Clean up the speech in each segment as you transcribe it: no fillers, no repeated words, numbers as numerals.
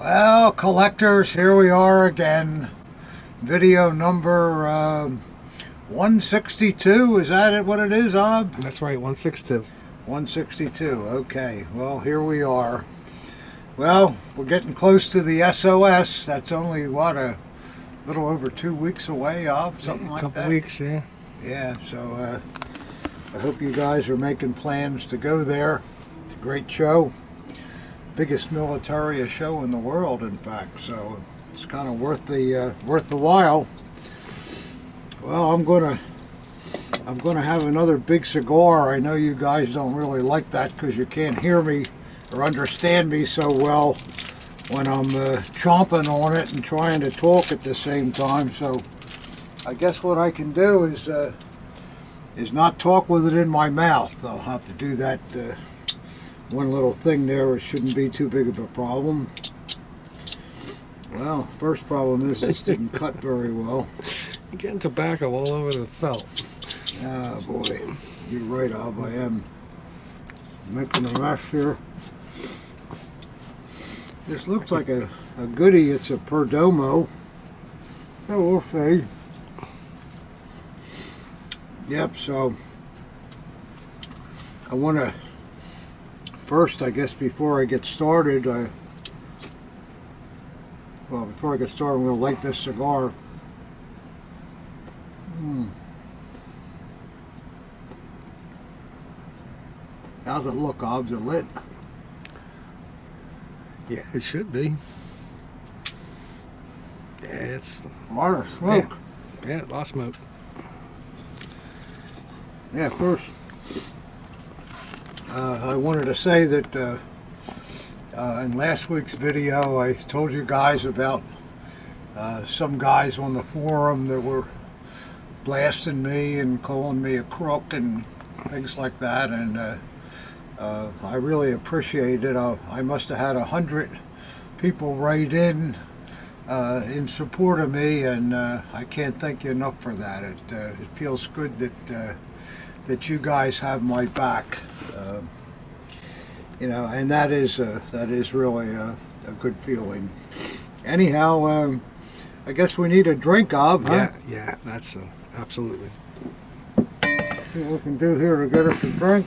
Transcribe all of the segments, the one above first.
Well, collectors, here we are again. Video number 162. Is that what it is, Ob? That's right, 162. 162. Okay. Well, here we are. Well, we're getting close to the SOS. That's only, what, a little over 2 weeks away, Ob? Something like that? A couple weeks, yeah. Yeah, so I hope you guys are making plans to go there. It's a great show. Biggest military show in the world, in fact, so it's kind of worth the while. Well, I'm gonna have another big cigar. I know you guys don't really like that because you can't hear me or understand me so well when I'm chomping on it and trying to talk at the same time. So I guess what I can do is not talk with it in my mouth. I'll have to do that. One little thing there, it shouldn't be too big of a problem. Well, first problem is this didn't cut very well. You're getting tobacco all over the felt. Ah, boy. You're right, Ob. I am making a mess here. This looks like a goodie. It's a Perdomo. Oh, we'll see. Yep, so I want to first, I guess, before I get started, before I get started, I'm going to light this cigar. How's it look, Ob? Is it lit? Yeah, it should be. Yeah, it's... A lot of smoke. Yeah, a lot of smoke. Yeah, first, I wanted to say that in last week's video I told you guys about some guys on the forum that were blasting me and calling me a crook and things like that, and I really appreciate it. I must have had 100 people write in support of me, and I can't thank you enough for that. It feels good that you guys have my back. You know, and that is really a good feeling. Anyhow, I guess we need a drink, Ob, huh? Yeah, that's absolutely. See what we can do here to get us a drink.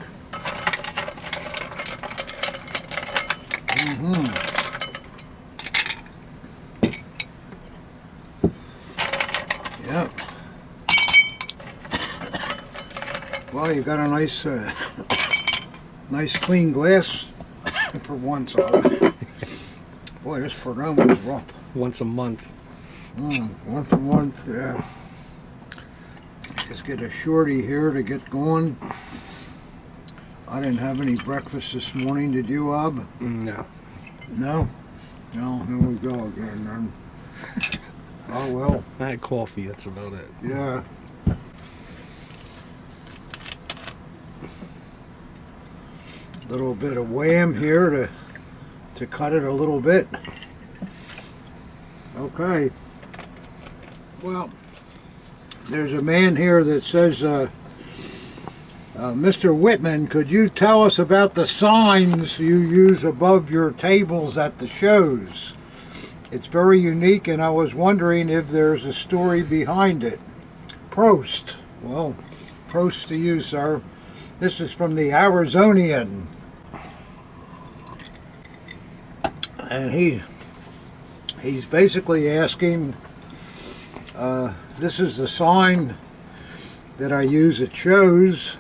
Yep. Well, you got a nice nice clean glass for once. Boy, this Perdomo is rough. Once a month. Once a month, yeah. Just get a shorty here to get going. I didn't have any breakfast this morning. Did you, Ob? No. No? No, here we go again then. Oh well. I had coffee, that's about it. Yeah. Little bit of wham here to cut it a little bit. Okay. Well, there's a man here that says, Mr. Wittmann, could you tell us about the signs you use above your tables at the shows? It's very unique, and I was wondering if there's a story behind it. Prost. Well, prost to you, sir. This is from the Arizonian. And he's basically asking, this is the sign that I use at shows,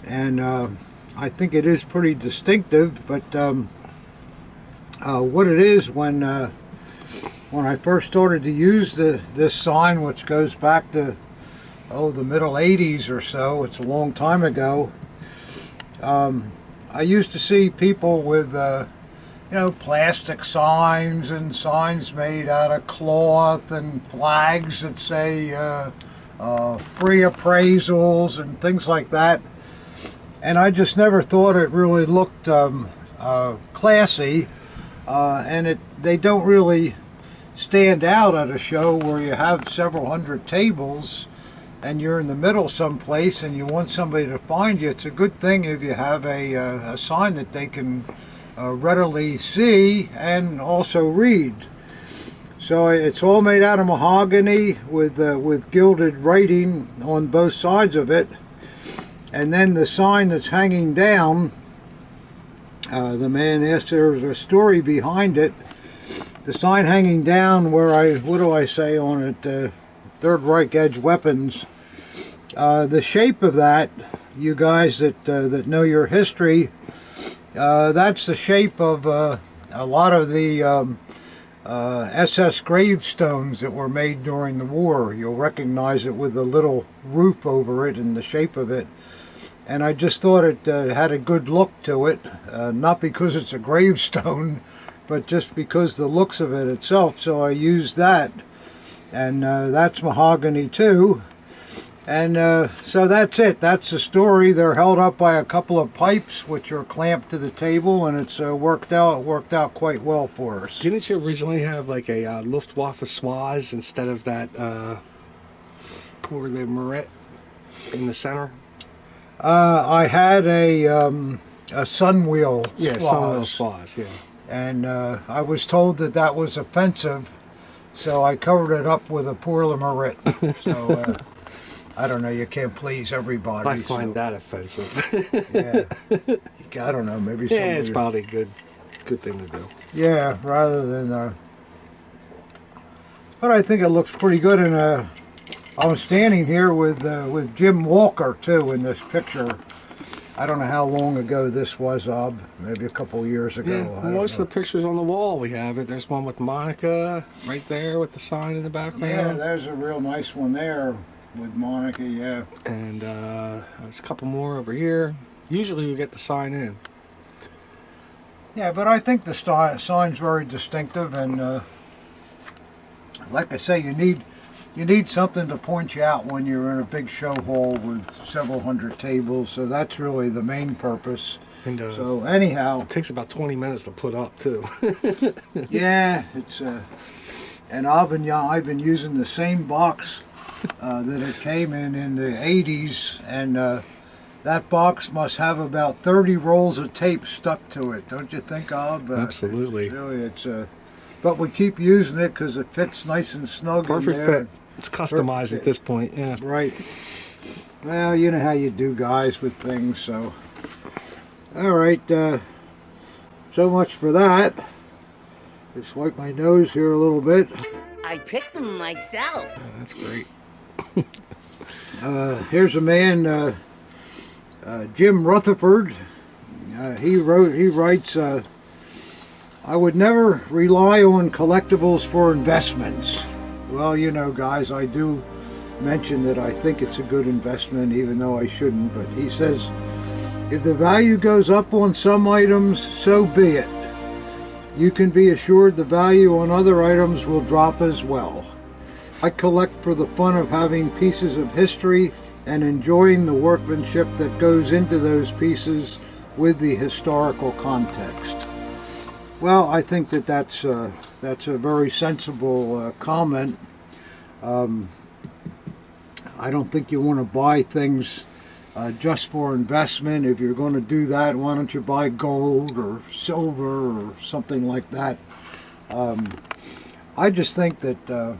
and I think it is pretty distinctive, but what it is, when I first started to use this sign, which goes back to the middle 80s or so, it's a long time ago, I used to see people with plastic signs and signs made out of cloth and flags that say free appraisals and things like that. And I just never thought it really looked classy, and they don't really stand out at a show where you have several hundred tables and you're in the middle someplace and you want somebody to find you. It's a good thing if you have a sign that they can readily see and also read. So it's all made out of mahogany with gilded writing on both sides of it. And then the sign that's hanging down, the man asked, there's a story behind it. The sign hanging down where what do I say on it? Third Reich Edge Weapons. The shape of that, you guys that know your history, that's the shape of a lot of the SS gravestones that were made during the war. You'll recognize it with the little roof over it and the shape of it. And I just thought it had a good look to it, not because it's a gravestone, but just because the looks of it itself. So I used that, and that's mahogany too. And so that's it. That's the story. They're held up by a couple of pipes, which are clamped to the table, and it's worked out quite well for us. Didn't you originally have like a Luftwaffe Swaz instead of that, what were they, Moret in the center? I had a Sunwheel Yeah, Swaz. Swaz, yeah. And I was told that was offensive, so I covered it up with a Pour Moret. So I don't know, you can't please everybody. I find that offensive. Yeah, I don't know, maybe Yeah, it's probably a good thing to do. Yeah, rather than but I think it looks pretty good. And I'm standing here with Jim Walker too in this picture. I don't know how long ago this was, maybe a couple of years ago. Yeah, most of the pictures on the wall we have it. There's one with Monica right there with the sign in the background. Yeah, there's a real nice one there with Monica, yeah. And there's a couple more over here. Usually we get the sign in. Yeah, but I think the sign's very distinctive, and like I say, you need something to point you out when you're in a big show hall with several hundred tables, so that's really the main purpose. And, so anyhow, it takes about 20 minutes to put up too. Yeah, it's and I've been using the same box that it came in the 80s, and that box must have about 30 rolls of tape stuck to it, don't you think, Ob? Absolutely. Really, it's but we keep using it because it fits nice and snug. Perfect in there. fit. It's customized at this point, yeah. Right. Well, you know how you do, guys, with things, so. All right, so much for that. Just wipe my nose here a little bit. I picked them myself. Oh, that's great. Here's a man, Jim Rutherford. He writes, I would never rely on collectibles for investments. Well, you know, guys, I do mention that I think it's a good investment, even though I shouldn't. But he says, if the value goes up on some items, so be it. You can be assured the value on other items will drop as well. I collect for the fun of having pieces of history and enjoying the workmanship that goes into those pieces with the historical context. Well, I think that's a very sensible comment. I don't think you want to buy things just for investment. If you're going to do that, why don't you buy gold or silver or something like that? I just think that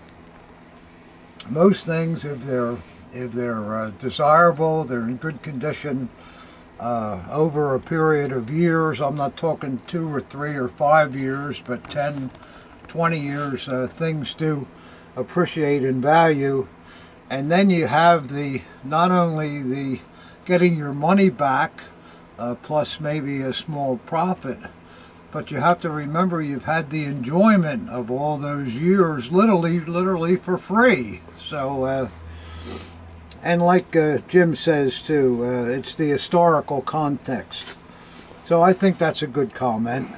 most things, if they're desirable, they're in good condition, over a period of years, I'm not talking 2 or 3 or 5 years, but 10, 20 years, things do appreciate in value. And then you have not only the getting your money back, plus maybe a small profit, but you have to remember you've had the enjoyment of all those years literally for free. So, and like Jim says too, it's the historical context. So I think that's a good comment.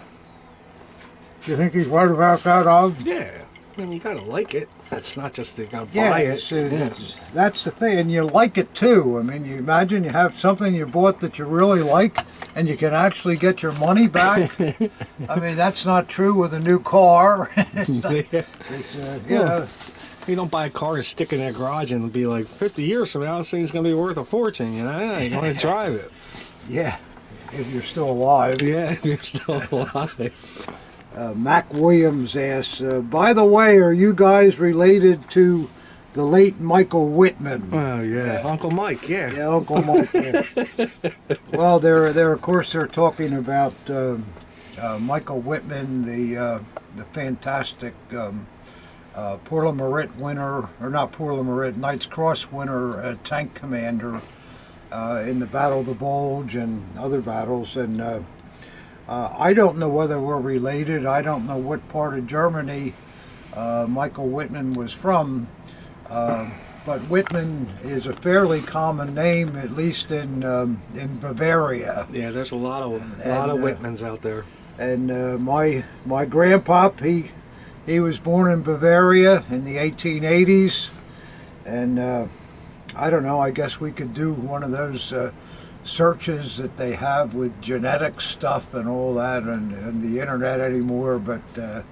Do you think he's right about that, Og? Yeah. I mean, you gotta like it. It's not just you're gonna buy it. That's the thing, and you like it too. I mean, you imagine you have something you bought that you really like, and you can actually get your money back. I mean, that's not true with a new car. You know. You don't buy a car and stick it in a garage and be like, 50 years from now, this thing's gonna be worth a fortune. You know, you want to drive it. Yeah, if you're still alive. Yeah, if you're still alive. Mac Williams asks, by the way, are you guys related to the late Michael Wittmann? Oh, yeah. Uncle Mike, yeah. Yeah, Uncle Mike. Yeah. Well, they're of course they're talking about Michael Wittmann, the fantastic Pour la Marette winner, or not Pour la Marette, Knight's Cross winner, tank commander in the Battle of the Bulge and other battles. And I don't know whether we're related. I don't know what part of Germany Michael Wittmann was from. But Wittmann is a fairly common name, at least in Bavaria. Yeah, there's a lot of Wittmanns out there. And my grandpop, he was born in Bavaria in the 1880s, and I don't know. I guess we could do one of those searches that they have with genetic stuff and all that, and the internet anymore. But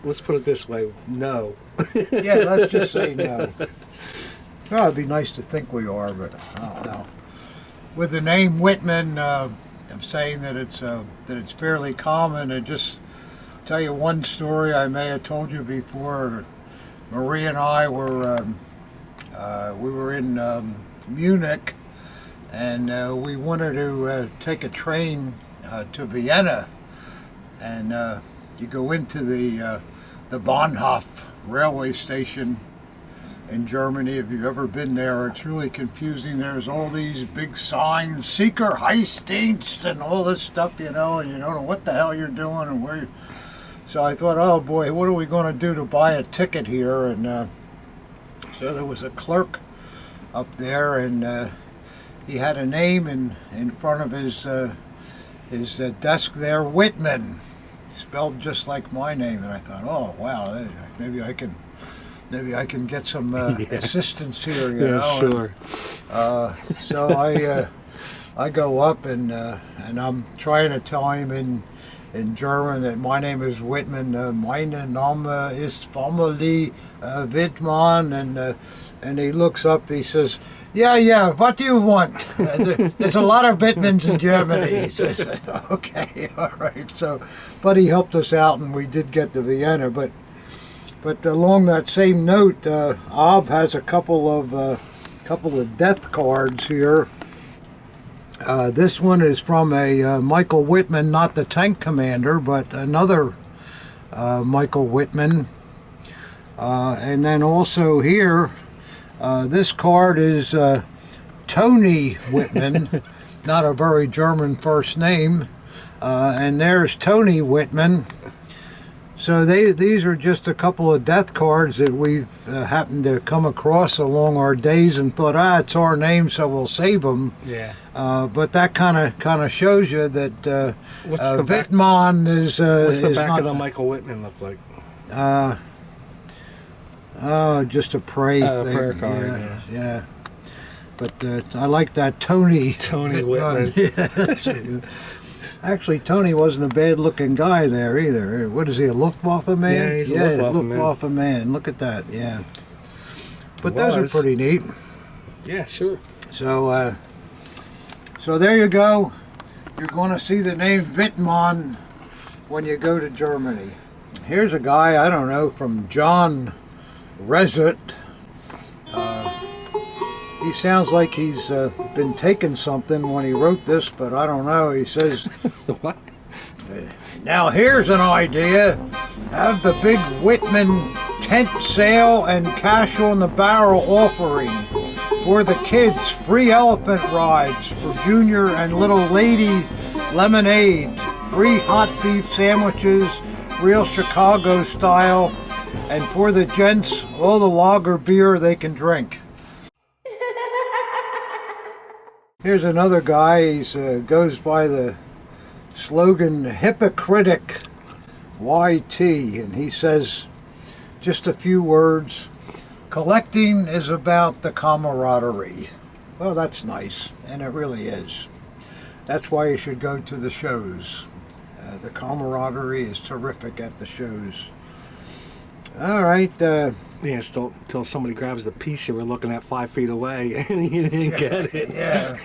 let's put it this way: no. Yeah, let's just say no. Well, it'd be nice to think we are, but I don't know. With the name Wittmann, I'm saying that it's fairly common. And just tell you one story I may have told you before. Marie and I were we were in Munich, and we wanted to take a train to Vienna, and you go into the Bahnhof railway station in Germany. If you've ever been there, it's really confusing. There's all these big signs, Seeker Heißdienst, and all this stuff, and you don't know what the hell you're doing and where. So I thought, oh boy, what are we going to do to buy a ticket here? And so there was a clerk up there, and he had a name in front of his desk there, Wittmann, spelled just like my name. And I thought, oh wow, maybe I can get some assistance here, you know. Sure. So I go up and I'm trying to tell him in German that my name is Wittmann. Mein Name ist formerly Wittmann, and he looks up. He says, "Yeah. What do you want? There's a lot of Wittmanns in Germany." He says, "Okay, all right." So, but he helped us out, and we did get to Vienna, but. But along that same note, Ob has a couple of death cards here. This one is from a Michael Wittmann, not the tank commander, but another Michael Wittmann. And then also here, this card is Tony Wittmann, not a very German first name. And there's Tony Wittmann. So these are just a couple of death cards that we've happened to come across along our days and thought, it's our name, so we'll save them. Yeah. But that kind of shows you that Wittmann is. What's the is back not, of the Michael Wittmann look like? Just a pray thing. Prayer card. Yeah. But I like that Tony Wittmann. Yeah. Actually, Tony wasn't a bad-looking guy there either. What is he, a Luftwaffe man? Yeah, he's a Luftwaffe man. Look at that, yeah. But those are pretty neat. Yeah, sure. So, so there you go. You're going to see the name Wittmann when you go to Germany. Here's a guy, I don't know, from John Reset. He sounds like he's been taking something when he wrote this, but I don't know. He says, What? Now here's an idea. Have the big Wittmann tent sale and cash on the barrel offering. For the kids, free elephant rides. For junior and little lady, lemonade. Free hot beef sandwiches, real Chicago style. And for the gents, all the lager beer they can drink. Here's another guy. He goes by the slogan Hypocritic YT, and he says just a few words. Collecting is about the camaraderie. Well, that's nice, and it really is. That's why you should go to the shows. The camaraderie is terrific at the shows. All right. Yeah, still till somebody grabs the piece you were looking at 5 feet away and you didn't get it. Yeah.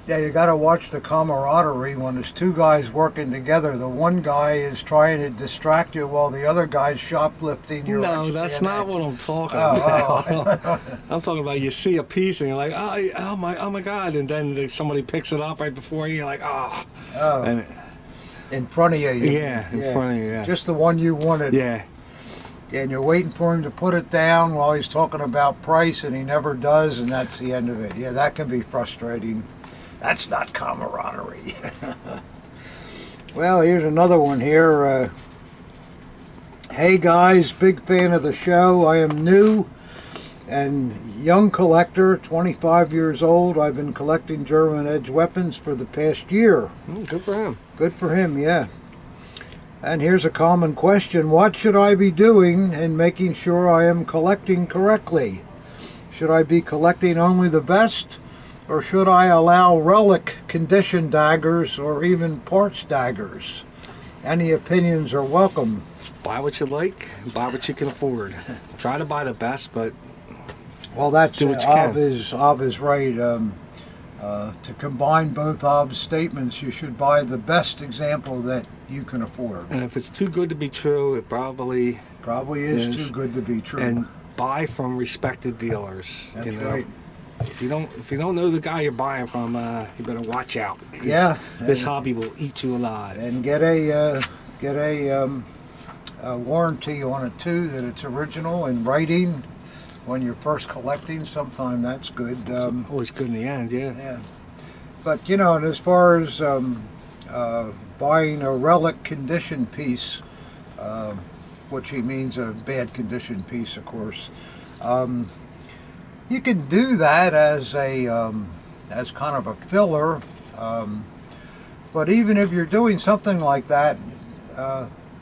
Yeah, you got to watch the camaraderie when there's two guys working together. The one guy is trying to distract you while the other guy's shoplifting your No, extra that's in not it. what I'm talking Oh, about. I'm talking about you see a piece and you're like, oh my God, and then somebody picks it up right before you. You're like, oh. Oh, And, in front of you. yeah, in front of you. Yeah. Just the one you wanted. Yeah. And you're waiting for him to put it down while he's talking about price, and he never does, and that's the end of it. Yeah, that can be frustrating. That's not camaraderie. Well, here's another one here. Hey guys, big fan of the show. I am new and young collector, 25 years old. I've been collecting German edge weapons for the past year. Good for him. Good for him, yeah. And here's a common question. What should I be doing in making sure I am collecting correctly? Should I be collecting only the best? Or should I allow relic condition daggers or even parts daggers? Any opinions are welcome. Buy what you like, buy what you can afford. Try to buy the best, but Well, that's do what you can. Ob is right. To combine both Ob's statements, you should buy the best example that you can afford. And if it's too good to be true, it probably Probably is Yes. too good to be true. And buy from respected dealers. That's you know? right. If you don't know the guy you're buying from, you better watch out. 'Cause Yeah. This hobby will eat you alive. And get a warranty on it too, that it's original in writing when you're first collecting. Sometime that's good. It's always good in the end, yeah. Yeah. But you know, and as far as buying a relic condition piece, which he means a bad condition piece, of course, you can do that as a as kind of a filler. But even if you're doing something like that,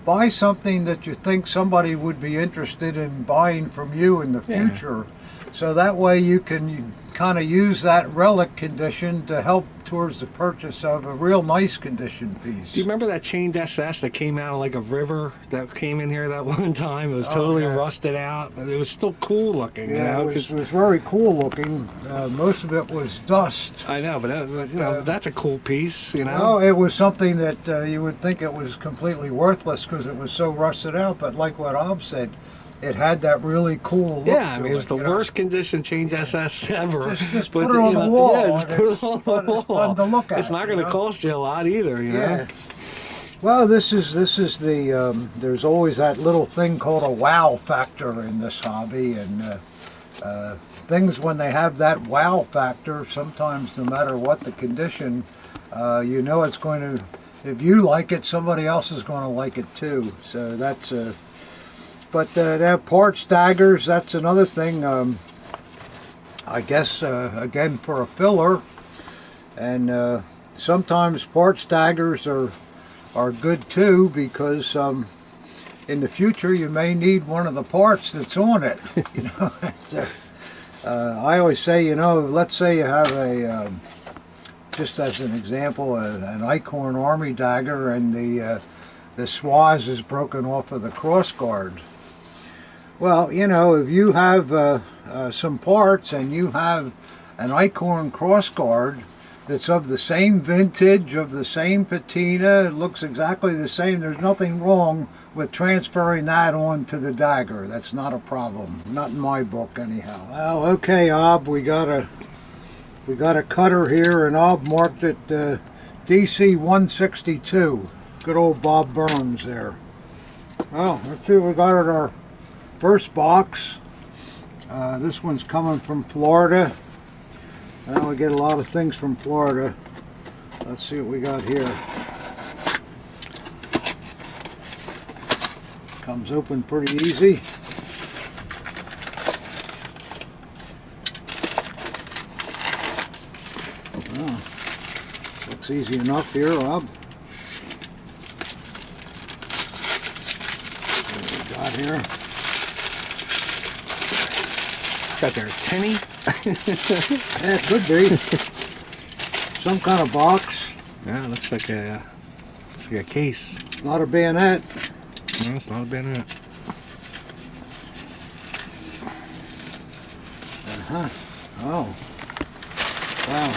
buy something that you think somebody would be interested in buying from you in the Yeah. future. So that way you can kind of use that relic condition to help towards the purchase of a real nice condition piece. Do you remember that chained SS that came out of like a river that came in here that one time? It was Oh, totally yeah. rusted out, but it was still cool looking. Yeah, you know, it 'cause- was very cool looking. Most of it was dust. I know, but you know, that's a cool piece, you know? Well, it was something that you would think it was completely worthless because it was so rusted out, but like what Ob said, it had that really cool look Yeah, I to mean, it was the you know. worst condition chained SS ever. Just but, put it on you the know, wall, Yeah, just and put it it's on fun- the it's wall. fun to look at, It's not you going to know? cost you a lot either, you know? Yeah. Well, this is the there's always that little thing called a wow factor in this hobby, and things when they have that wow factor, sometimes no matter what the condition, you know it's going to. If you like it, somebody else is going to like it too. So that's But that parts daggers, that's another thing. I guess again for a filler, and sometimes parts daggers are good too because in the future you may need one of the parts that's on it. You know, I always say, you know, let's say you have a just as an example, an Eichhorn Army dagger, and the swaz is broken off of the crossguard. Well, you know, if you have some parts and you have an Eichhorn crossguard that's of the same vintage, of the same patina, it looks exactly the same, there's nothing wrong with transferring that on to the dagger. That's not a problem. Not in my book, anyhow. Well, okay, Ob, we got a cutter here, and Ob marked it DC 162. Good old Bob Burns there. Well, let's see what we got in our first box. This one's coming from Florida. Well, we get a lot of things from Florida. Let's see what we got here. Comes open pretty easy. Well, looks easy enough here, Rob. What we got here? Got their tinny. Yeah, it could be. Some kind of box. Yeah, looks like a case. Not a bayonet. No, it's not a bayonet. Oh. Wow.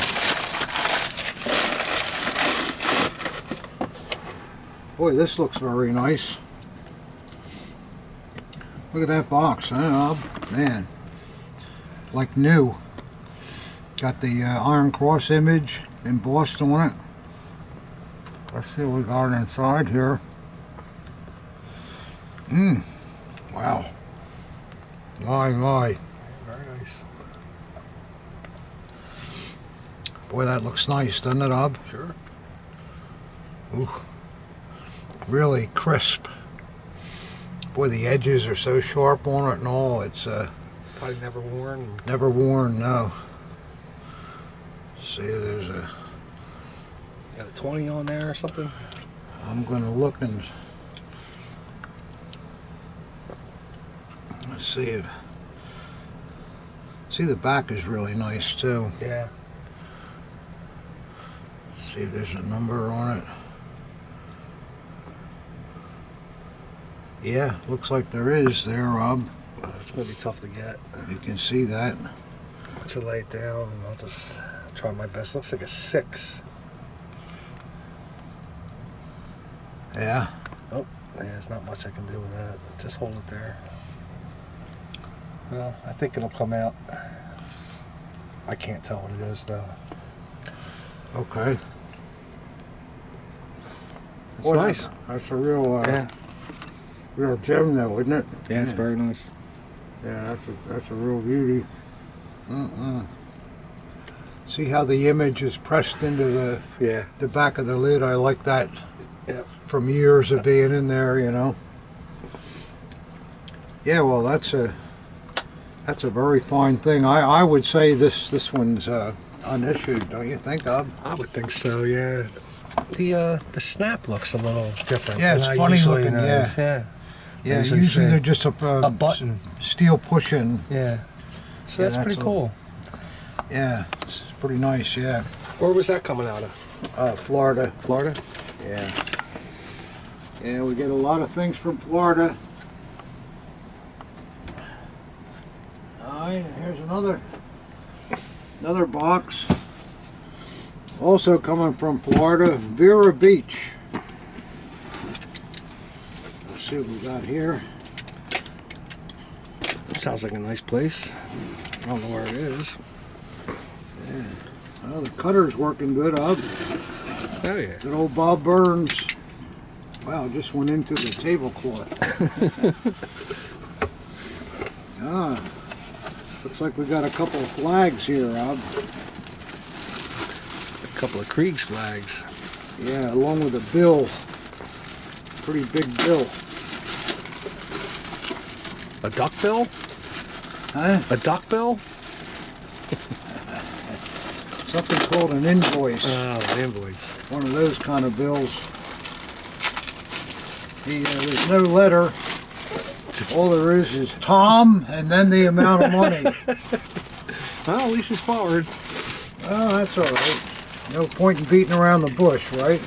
Boy, this looks very nice. Look at that box, huh? Man, like new. Got the Iron Cross image embossed on it. Let's see what we got inside here. Wow. My. Very nice. Boy, that looks nice, doesn't it, Ob? Sure. Ooh. Really crisp. Boy, the edges are so sharp on it and all. It's Probably never worn. never worn, no. See, there's a... Got a 20 on there or something. I'm going to look and... Let's see it. See, the back is really nice, too. Yeah. See if there's a number on it. Yeah, looks like there is there, Rob. It's going to be tough to get. You can see that. I'll just lay it down and I'll just try my best. Looks like a 6. Yeah. Oh, yeah, there's not much I can do with that. Just hold it there. Well, I think it'll come out. I can't tell what it is, though. Okay. It's Boy, nice. That's a real, Yeah. real gem, though, isn't it? Yeah, it's very nice. Yeah, that's a real beauty. See how the image is pressed into Yeah. the back of the lid? I like that. Yep. From years of being in there, you know. Yeah, well, that's a very fine thing. I would say this one's unissued, don't you think, Ob? I would think so, yeah. The snap looks a little different. Yeah, than it's I funny usually looking, notice. Yeah. Yeah, Usually usually say they're just a button. steel push-in. Yeah. So Yeah, that's pretty that's cool. Yeah, it's pretty nice. Yeah, Where was that coming out of? Florida. Florida? Yeah. Yeah, we get a lot of things from Florida. Alright, here's another box. Also coming from Florida, Vera Beach. Let's see what we got here. It sounds like a nice place. I don't know where it is. Yeah. Well, the cutter's working good, Up. Oh, yeah. Good old Bob Burns. Wow, just went into the tablecloth. Looks like we got a couple of flags here, Rob. A couple of Krieg's flags. Yeah, along with a bill. Pretty big bill. A duck bill? Huh? A duck bill? Something called an invoice. Oh, an invoice. One of those kind of bills. There's no letter. All there is Tom and then the amount of money. Well, at least it's forward. Oh, that's all right. No point in beating around the bush, right?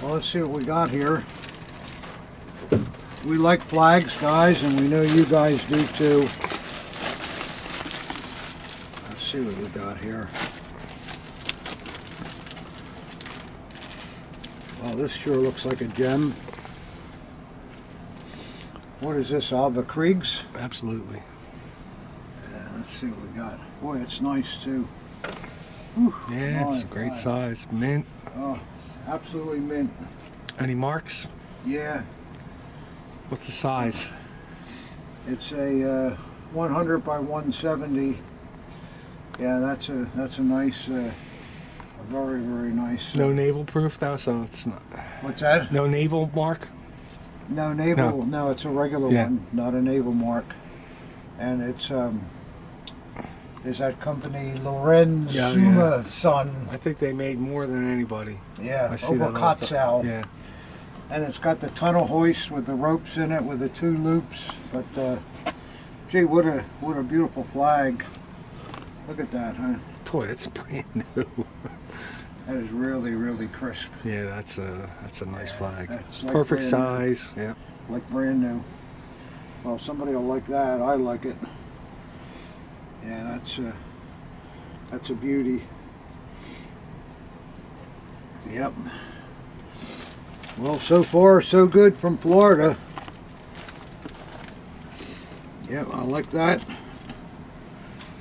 Well, let's see what we got here. We like flags, guys, and we know you guys do too. Let's see what we got here. Oh, this sure looks like a gem. What is this, Alba Kriegs? Absolutely. Yeah, let's see what we got. Boy, it's nice too. Whew, Yeah, it's a my great God. size. Mint. Oh, absolutely mint. Any marks? Yeah, What's the size? it's a 100 by 170. Yeah, that's a nice, a very, very nice. No naval proof though, so it's not. What's that? No naval mark? No naval. No, it's a regular Yeah. one, not a naval mark. And it's is that company Lorenz Yeah, Suma Son? I think they made more than anybody. Yeah, I see over that all the Kotzau. time. Yeah. And it's got the tunnel hoist with the ropes in it with the 2 loops. But gee, what a beautiful flag! Look at that, huh? Boy, it's brand new. That is really, really crisp. Yeah, that's a nice flag. That's like Perfect brand new. size. Yeah. Like brand new. Well, somebody will like that. I like it. Yeah, that's a beauty. Yep. Well, so far so good from Florida. Yep, I like that.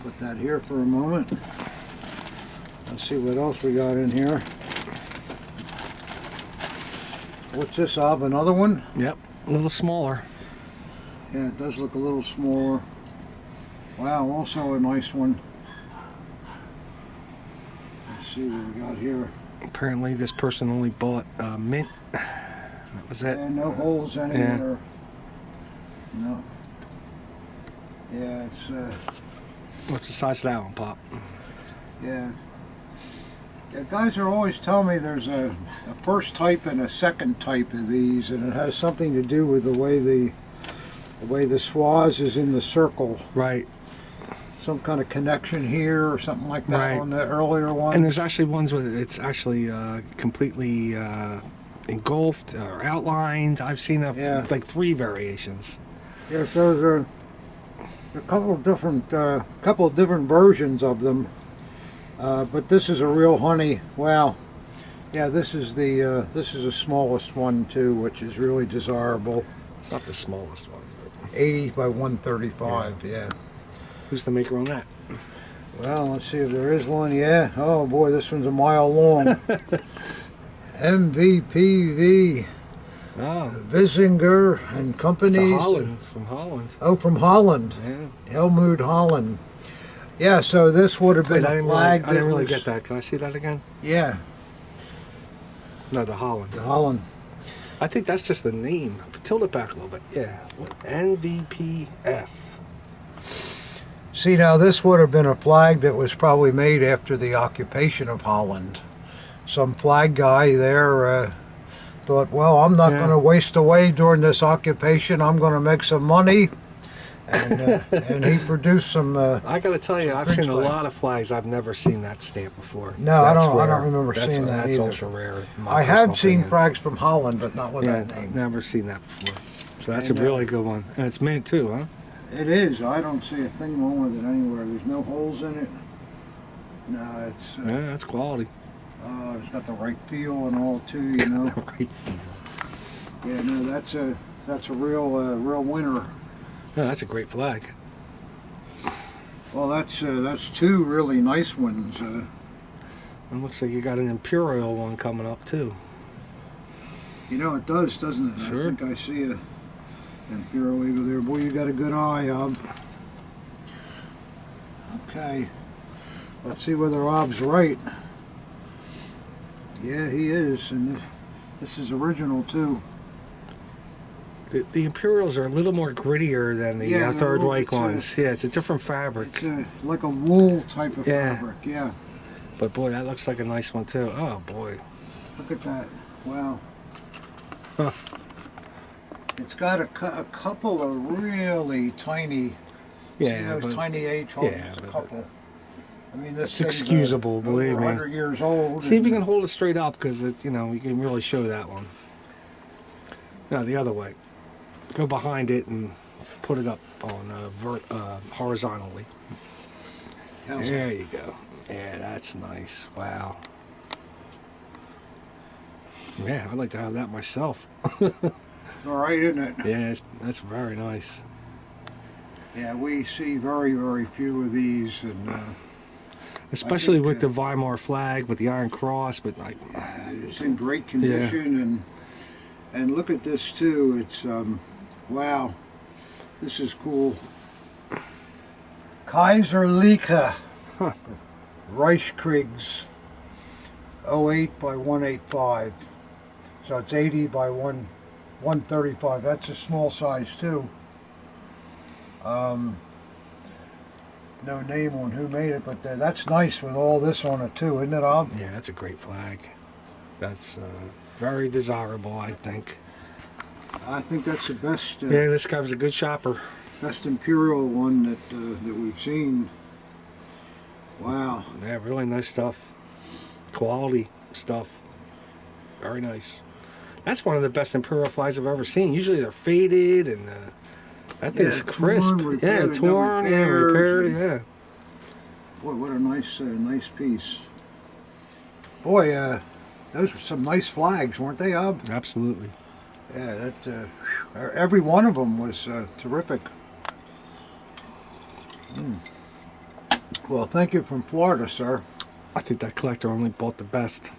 Put that here for a moment. Let's see what else we got in here. What's this, Ob? Another one? Yep, a little smaller. Yeah, it does look a little smaller. Wow, also a nice one. Let's see what we got here. Apparently this person only bought mint. That was it. Yeah, no holes anywhere. No. Yeah, it's What's the size of that one, Pop? yeah. Yeah, guys are always telling me there's a first type and a second type of these, and it has something to do with the way the swaz is in the circle. Right. Some kind of connection here or something like that Right. on the earlier one. And there's actually ones with it's actually completely engulfed or outlined. I've seen Yeah. like 3 variations. Yes, there's a couple of different versions of them. But this is a real honey. Wow. Yeah, this is the smallest one too, which is really desirable. It's not the smallest one. But 80 by 135. Yeah. who's the maker on that? Well, let's see if there is one. Yeah. Oh boy, this one's a mile long. MVPV Oh, Visinger and it's Company. a Holland, from Holland. Oh, from Holland. Yeah. Helmut Holland. Yeah, so this would have been Wait, I a didn't flag. really, I didn't really that was- get that. Can I see that again? Yeah, No, the Holland. the Holland. I think that's just the name. Tilt it back a little bit. Yeah. What? NVPF. See, now this would have been a flag that was probably made after the occupation of Holland. Some flag guy there thought, well, I'm not Yeah. going to waste away during this occupation. I'm going to make some money. And he produced some. I got to tell you, I've French seen a flag. lot of flags. I've never seen that stamp before. No, I That's don't rare. remember That's- seeing that That's either. ultra rare. in my I have personal seen opinion. flags from Holland, but not with Yeah, that name. never seen that before. So that's And, a really good one, and it's mint too, huh? It is. I don't see a thing wrong with it anywhere. There's no holes in it. No, it's. Yeah, that's quality. It's got the right feel and all too, you know. Right. Yeah, no, that's a real winner. No, that's a great flag. Well, that's 2 really nice ones. It looks like you got an imperial one coming up too. You know, it does, doesn't it? Sure. I think I see a Imperial Eagle there. Boy, you got a good eye, Ob. Okay, let's see whether Ob's right. Yeah, he is, and this is original too. The imperials are a little more grittier than the Yeah, they're Third a little- Reich it's ones. Yeah, it's a different fabric. It's like a wool type of Yeah. fabric. Yeah. But boy, that looks like a nice one too. Oh boy. Look at that. Wow. Huh. It's got a couple of really tiny, Yeah, see those but tiny H holes, yeah, a but couple. I mean, this it's thing's, excusable, believe over me. 100 years old. see if you and- can hold it straight up, because you know you can really show that one. No, the other way. Go behind it and put it up on horizontally. How's that? There you go. Yeah, that's nice. Wow. Yeah, I'd like to have that myself. It's all right, isn't it? Yeah, that's very nice. Yeah, we see very, very few of these, and Especially think, with the Weimar flag, with the Iron Cross, but like, it's in great condition. And look at this too. It's wow, this is cool. Kaiserliche Huh. Reichskriegs 08 by 185. So it's 80 by 135. That's a small size too. No name on who made it, but that's nice with all this on it too, isn't it, Ob? yeah, that's a great flag. That's very desirable, I think. I think that's the best Yeah, this guy was a good shopper. best imperial one that we've seen. Wow. Yeah, really nice stuff. Quality stuff. Very nice. That's one of the best imperial flags I've ever seen. Usually they're faded and that thing's crisp. torn, Yeah, repaired, torn, no yeah, repaired, repairs, yeah. Boy, what a nice piece. Boy, Those were some nice flags, weren't they, Ub? Absolutely. Yeah, every one of them was terrific. Well, thank you from Florida, sir. I think that collector only bought the best.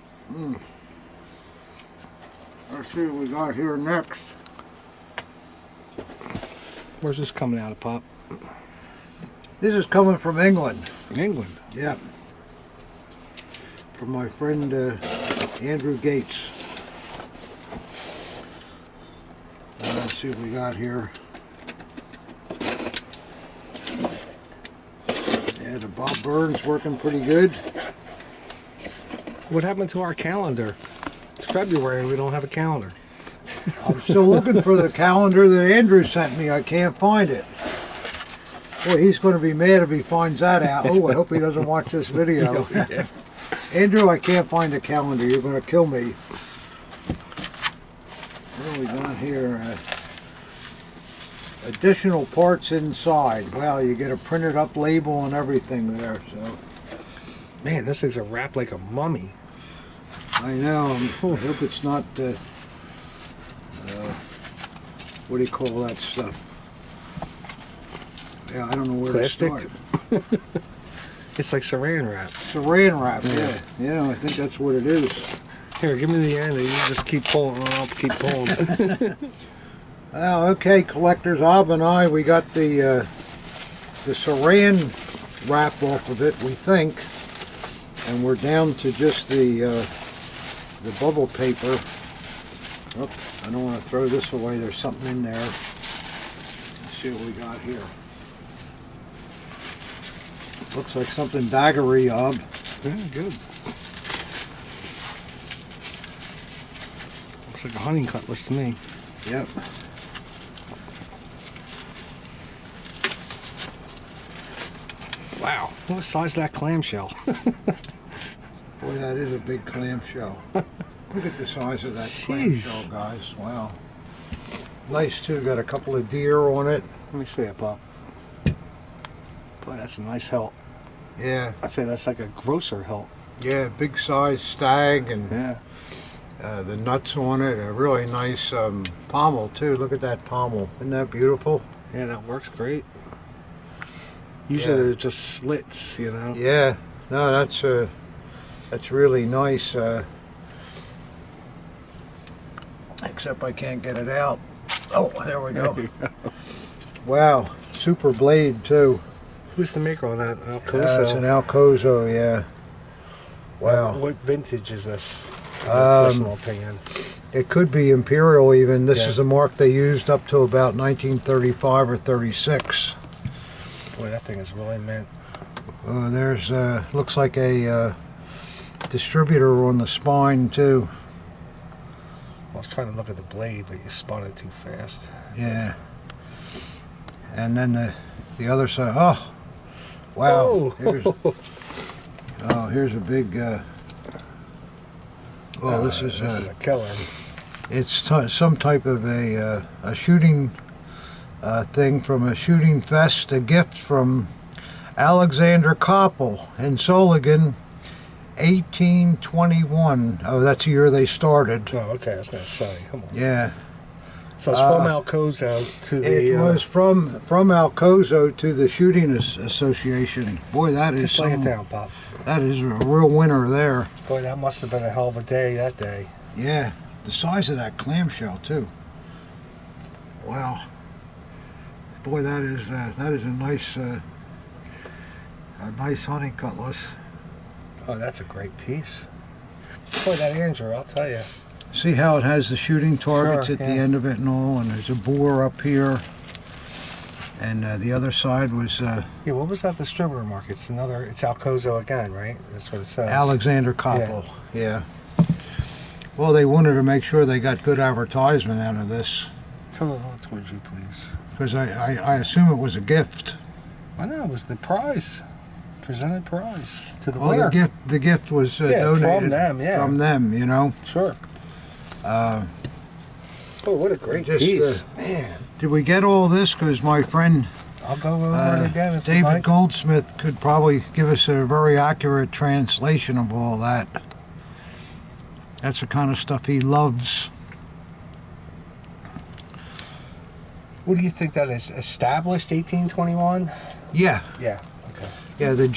Let's see what we got here next. Where's this coming out of, Pop? This is coming from England. In England. Yeah. From my friend Andrew Gates. Let's see what we got here. Yeah, the Bob Burns working pretty good. What happened to our calendar? It's February. We don't have a calendar. I'm still looking for the calendar that Andrew sent me. I can't find it. Boy, he's going to be mad if he finds that out. Oh, I hope he doesn't watch this video. Yeah. Andrew, I can't find the calendar. You're going to kill me. What do we got here? Additional parts inside. Wow, you get a printed up label and everything there. So Man, this thing's a wrapped like a mummy. I know. I hope it's not. What do you call that stuff? Yeah, I don't know where Plastic? to start. It's like saran wrap. Saran wrap. Yeah. Yeah, I think that's what it is. Here, give me the end. You just keep pulling. I'll keep pulling. Well, okay, collectors. Ob and I, we got the saran wrap off of it, we think, and we're down to just the bubble paper. Oh, I don't want to throw this away. There's something in there. Let's see what we got here. Looks like something daggery, Ob. Yeah, good. Looks like a hunting cutlass to me. Yep. Wow, what the size of that clamshell? Boy, that is a big clamshell. Look at the size of that clamshell, guys. Wow. Nice, too. Got a couple of deer on it. Let me see it, Pop. Boy, that's a nice hilt. Yeah. I'd say that's like a grosser hilt. Yeah, big size stag and Yeah. the nuts on it. A really nice pommel, too. Look at that pommel. Isn't that beautiful? Yeah, that works great. Usually they're just slits, you know? Yeah. No, that's really nice. Except I can't get it out. Oh, there we go. Wow. Super blade, too. Who's the maker on that? It's an Alcozo, yeah. Wow. What vintage is this? In my personal opinion. It could be Imperial even. This Yeah. is a mark they used up to about 1935 or 36. Boy, that thing is really mint. Oh, there's, looks like a distributor on the spine too. I was trying to look at the blade, but you spun it too fast. Yeah. And then the other side, oh, wow. Oh. Here's a big, this is a killer. it's some type of a shooting thing from a shooting fest, a gift from Alexander Koppel in Soligan, 1821. Oh, that's the year they started. Oh, okay, I was going to say, come on. Yeah. So it's from Alcozo to the... It was from Alcozo to the Shooting Association. Boy, that is Just lay it down, Pop. that is a real winner there. Boy, that must have been a hell of a day that day. Yeah, the size of that clamshell too. Wow. Boy, that is a nice hunting cutlass. Oh, that's a great piece. Boy, that Andrew, I'll tell you. See how it has the shooting targets Sure, at the yeah. end of it and all, and there's a bore up here. And the other side was Yeah, what was that distributor mark? It's Alcozo again, right? That's what it says. Alexander Koppel. Yeah. Well, they wanted to make sure they got good advertisement out of this, Tell me towards you, please. because I assume it was a gift. I know, it was the prize. Presented prize to the Well, winner. the gift was Yeah, donated from them, yeah. From them, you know. Sure. Oh, what a great just, piece. Man, Did we get all this? Because my friend I'll go over it again if you David like. Goldsmith could probably give us a very accurate translation of all that. That's the kind of stuff he loves. What do you think that is? Established 1821? Yeah. Yeah. Okay. Yeah, the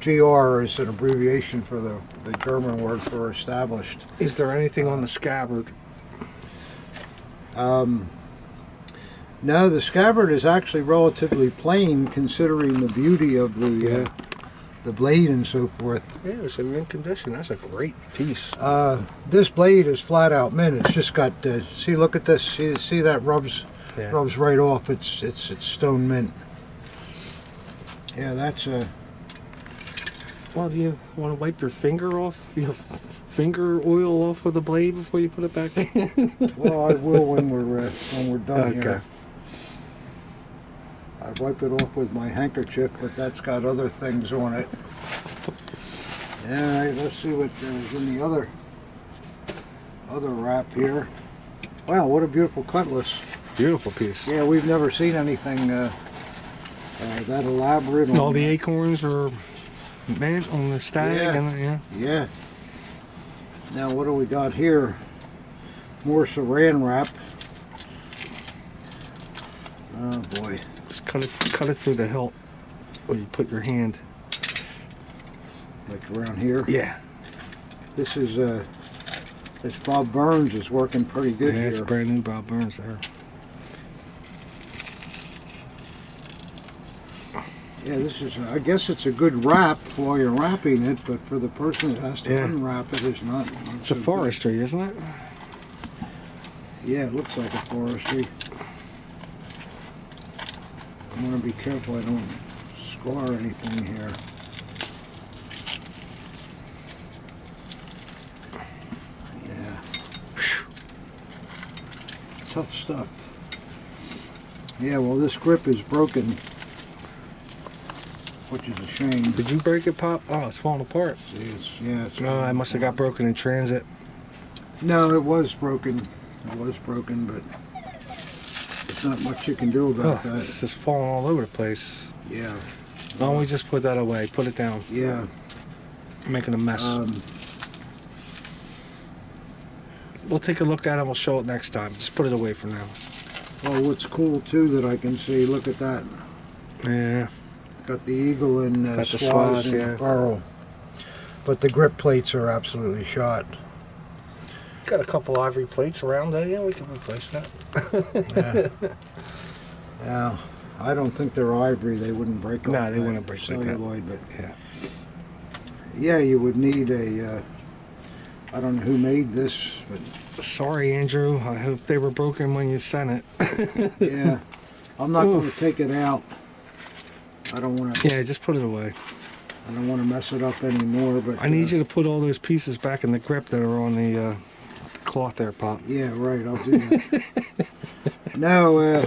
GR is an abbreviation for the German word for established. Is there anything on the scabbard? No, the scabbard is actually relatively plain considering the beauty of the blade and so forth. Yeah, it's in mint condition. That's a great piece. This blade is flat out mint. It's just got, see, look at this. See that rubs right off. It's stone mint. Yeah, that's a... Well, do you want to wipe your finger off? Your finger oil off with the blade before you put it back in? Well, I will when we're done Okay. here. I wipe it off with my handkerchief, but that's got other things on it. All right, let's see what is in the other wrap here. Wow, what a beautiful cutlass. Beautiful piece. Yeah, we've never seen anything that elaborate. And all the acorns are mint on the stag. Yeah. And, Yeah. Now what do we got here? More saran wrap. Oh boy. Just cut it through the hilt where you put your hand. Like around here. Yeah. This is this Bob Burns is working pretty good Yeah, here. it's brand new Bob Burns there. Yeah, this is, I guess it's a good wrap while you're wrapping it, but for the person that has to unwrap it, it's not It's a so forestry, isn't it? good. Yeah, it looks like a forestry. I want to be careful I don't scar anything here. Yeah. Tough stuff. Yeah, well, this grip is broken, which is a shame. Did you break it, Pop? Oh, it's falling apart. See, it's No, I must have got broken in transit. No, it was broken. It was broken, but there's not much you can do about Oh, that. it's just falling all over the place. Yeah, Why don't we just put that away? Put it down. yeah. I'm making a mess. We'll take a look at it and we'll show it next time. Just put it away for now. Well, what's cool too that I can see, look at that. Yeah. Got the eagle and Got the swaz swaz, and yeah. furl. But the grip plates are absolutely shot. Got a couple ivory plates around there. Yeah, we can replace that. Yeah. Yeah, I don't think they're ivory. They wouldn't break. No, like they that. wouldn't break like that. Celluloid, but Yeah. yeah, you would need a. I don't know who made this, but Sorry, Andrew. I hope they were broken when you sent it. yeah, I'm not going to Oof. take it out. I don't want to. Yeah, just put it away. I don't want to mess it up anymore. But I need you to put all those pieces back in the grip that are on the cloth there, Pop. Yeah, right. I'll do that. No,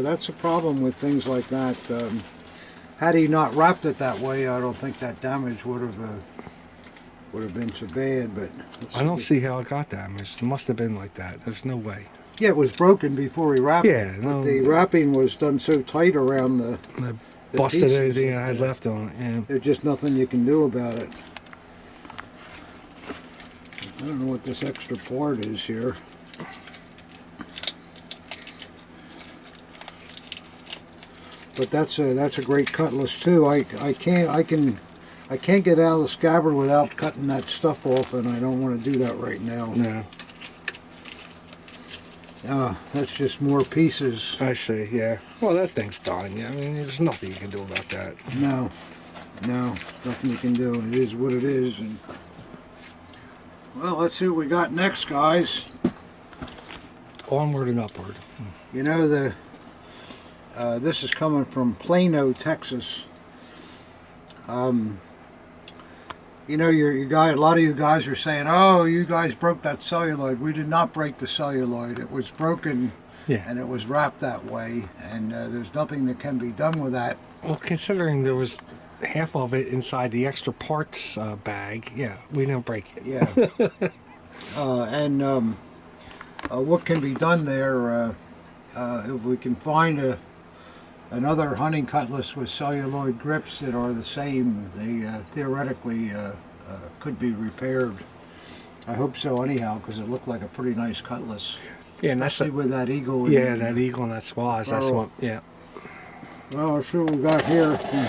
that's a problem with things like that. Had he not wrapped it that way, I don't think that damage would have been so bad. But I don't see how it got damaged. It must have been like that. There's no way. Yeah, it was broken before he wrapped Yeah, it. no. But the wrapping was done so tight around the Busted pieces, everything I had left on it. Yeah. there's just nothing you can do about it. I don't know what this extra part is here. But that's a great cutlass too. I can't get out of the scabbard without cutting that stuff off, and I don't want to do that right now. No. That's just more pieces. I see, yeah. Well, that thing's done. Yeah, I mean, there's nothing you can do about that. No, nothing you can do. It is what it is. And well, let's see what we got next, guys. Onward and upward. You know, this is coming from Plano, Texas. You know, a lot of you guys are saying, "Oh, you guys broke that celluloid." We did not break the celluloid. It was broken, Yeah. and it was wrapped that way. And there's nothing that can be done with that. Well, considering there was half of it inside the extra parts bag, yeah, we didn't break it. Yeah. What can be done there? If we can find another hunting cutlass with celluloid grips that are the same, they theoretically could be repaired. I hope so anyhow, because it looked like a pretty nice cutlass. Yeah, and that's See with that eagle. yeah, that eagle and that swaz. That's barrel. what. Yeah. Well, let's see what we got here from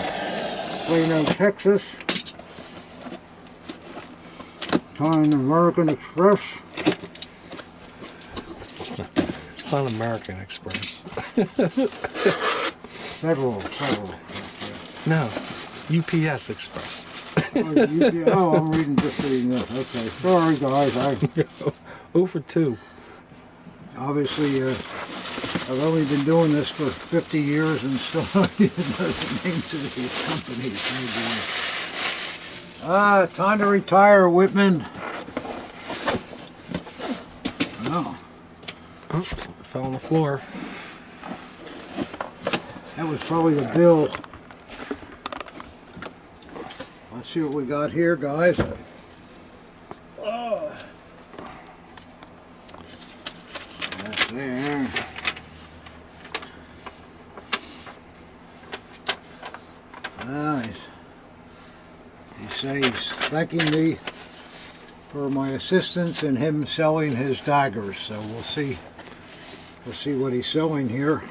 Plano, Texas. Time American Express. It's not American Express. Federal. No, UPS Express. Oh, I'm just reading this. Okay, sorry guys. 0 for 2. Obviously, I've only been doing this for 50 years and still don't even know the names of these companies. Time to retire, Wittmann. Oh, Oops, it fell on the floor. that was probably the bill. Let's see what we got here, guys. That's there. Nice. He says he's thanking me for my assistance in him selling his daggers. So we'll see. We'll see what he's selling here.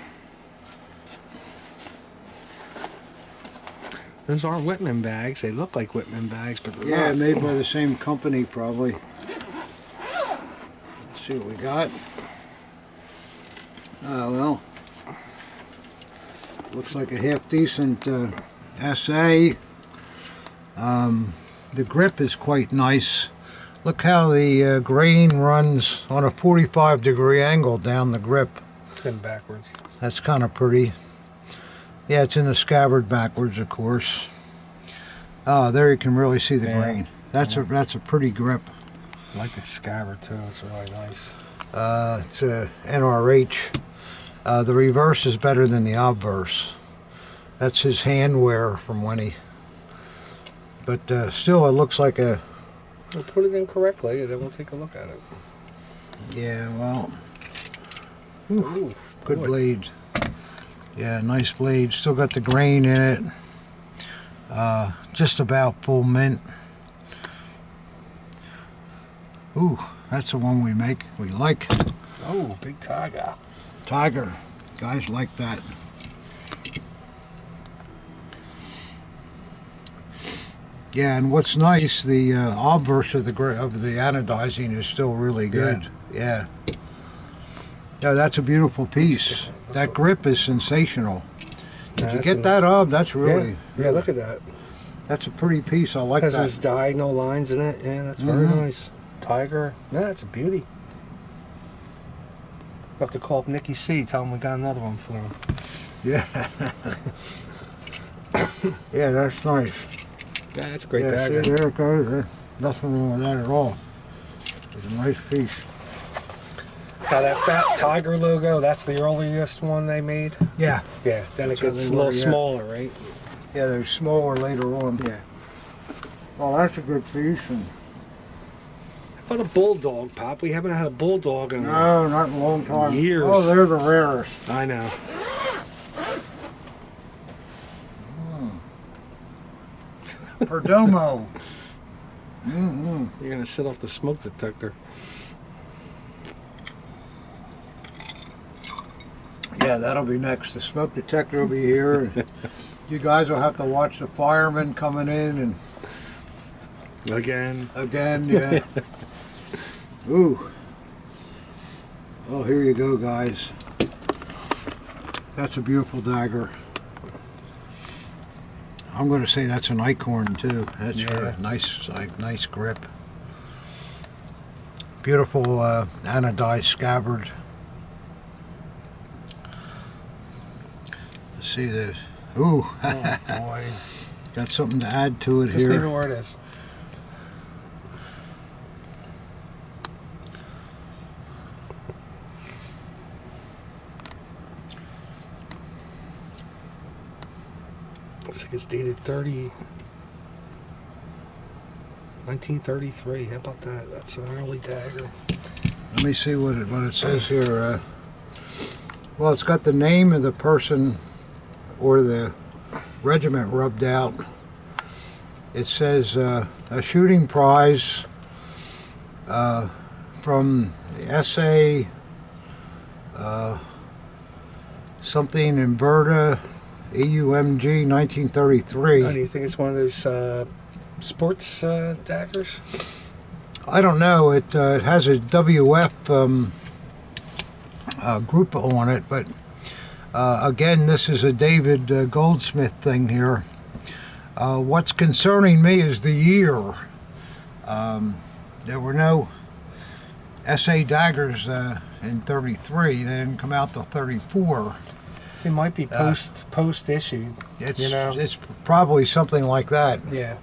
Those are Wittmann bags. They look like Wittmann bags, but they're Yeah, not. made by the same company probably. Let's see what we got. Well, looks like a half decent SA. The grip is quite nice. Look how the grain runs on a 45-degree angle down the grip. It's in backwards. That's kind of pretty. Yeah, it's in the scabbard backwards, of course. Oh, there you can really see the grain. That's a pretty grip. I like the scabbard too. It's really nice. It's a NRH. The reverse is better than the obverse. That's his hand wear from when he. But still, it looks like a. We'll put it in correctly, and then we'll take a look at it. Yeah, well, Ooh, good boy. blade. Yeah, nice blade. Still got the grain in it. Just about full mint. Ooh, that's the one we like. Oh, big tiger. Tiger. Guys like that. Yeah, and what's nice, the obverse of the anodizing is still really good. Yeah. Yeah, that's a beautiful piece. That grip is sensational. Did you get that up? That's really. Yeah, look at that. That's a pretty piece. I like Has that. those diagonal lines in it. Yeah, that's very nice. Tiger. Yeah, that's a beauty. We'll have to call up Nicky C. Tell him we got another one for him. Yeah. Yeah, that's nice. Yeah, that's a great Yeah, dagger. see, there it goes. Nothing wrong with that at all. It's a nice piece. Now that fat tiger logo, that's the earliest one they made. Yeah. Yeah, then it That's how gets they a little were, yeah. smaller, right? Yeah, they're smaller later on. Yeah. Oh, that's a good piece. And How about a bulldog, Pop? We haven't had a bulldog in no, not in a long time. Years. Oh, they're the rarest. I know. Perdomo. You're gonna sit off the smoke detector. Yeah, that'll be next. The smoke detector will be here. And you guys will have to watch the firemen coming in Again. again. Yeah. Ooh. Oh, here you go, guys. That's a beautiful dagger. I'm going to say that's an acorn too. That's nice grip. Beautiful anodized scabbard. Let's see this. Ooh, Oh boy. got something to add to it Just leave it here. where it is. Looks like it's dated 1933. How about that? That's an early dagger. Let me see what it says here. Well, it's got the name of the person or the regiment rubbed out. It says a shooting prize from the essay something Inverta AUMG 1933. Oh, do you think it's one of those sports daggers? I don't know. It has a WF group on it, but again, this is a David Goldsmith thing here. What's concerning me is the year. There were no SA daggers in 33. They didn't come out till 34. It might be post issued. It's probably something like that. Yeah.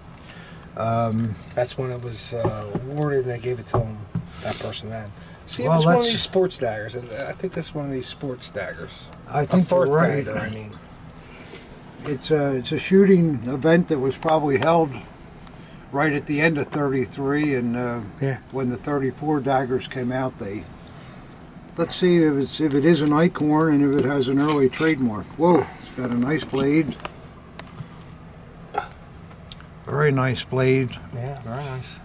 That's when it was awarded, and they gave it to him, that person then. See, Well, it's one of let's- these sports daggers. I think that's one of these sports daggers. I think a you're fourth right. dagger, I mean. It's a shooting event that was probably held right at the end of 33, and Yeah. when the 34 daggers came out, let's see if it is an Eichhorn and if it has an early trademark. Whoa, it's got a nice blade. Very nice blade. Yeah, very nice.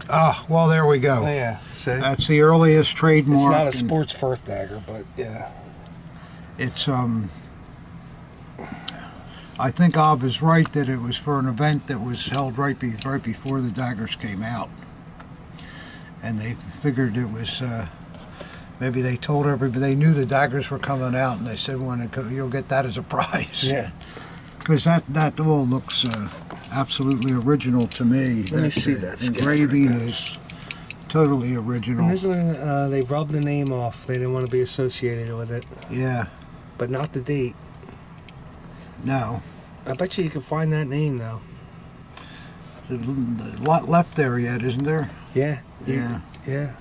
Ah, well, there we go. Oh, yeah. See? That's the earliest trademark. It's not a and sports fourth dagger, but yeah. It's I think Ob is right that it was for an event that was held right before the daggers came out, and they figured it was maybe they told everybody they knew the daggers were coming out, and they said you'll get that as a prize. Yeah. Because that all looks absolutely original to me. Let me see that engraving is totally original. And isn't they rubbed the name off. They didn't want to be associated with it, Yeah. but not the date. No. I bet you can find that name, though. There's a lot left there yet, isn't there? Yeah. Yeah. Yeah.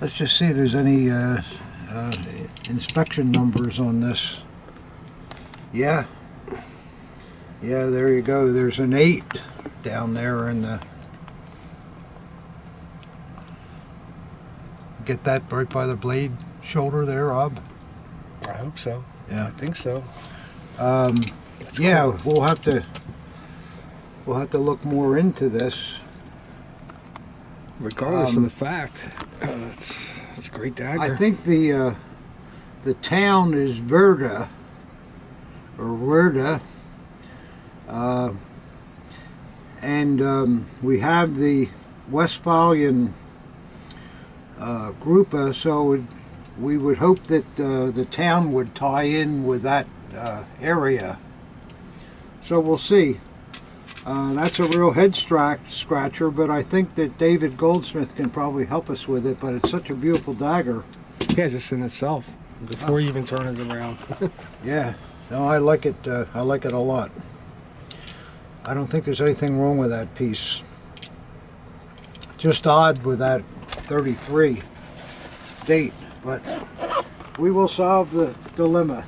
Let's just see if there's any inspection numbers on this. Yeah. Yeah, there you go. There's an 8 down there in the... Get that right by the blade shoulder there, Rob? I hope so. Yeah. I think so. Yeah, Cool. we'll have to look more into this. Regardless of the fact, it's a great dagger. I think the town is Verda, or Werda, and we have the Westphalian group, so we would hope that the town would tie in with that area. So we'll see. That's a real head scratcher, but I think that David Goldsmith can probably help us with it, but it's such a beautiful dagger. Yeah, just in itself. Before you even turn it around. Yeah, no, I like it a lot. I don't think there's anything wrong with that piece. Just odd with that 33 date, but we will solve the dilemma,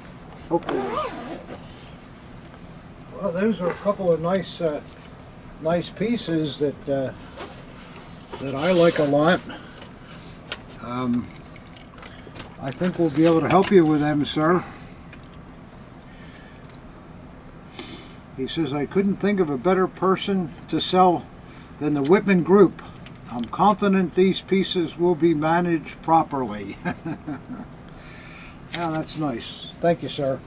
hopefully. Well, those are a couple of nice pieces that I like a lot. I think we'll be able to help you with them, sir. He says, I couldn't think of a better person to sell than the Wittmann Group. I'm confident these pieces will be managed properly. Yeah, that's nice. Thank you, sir.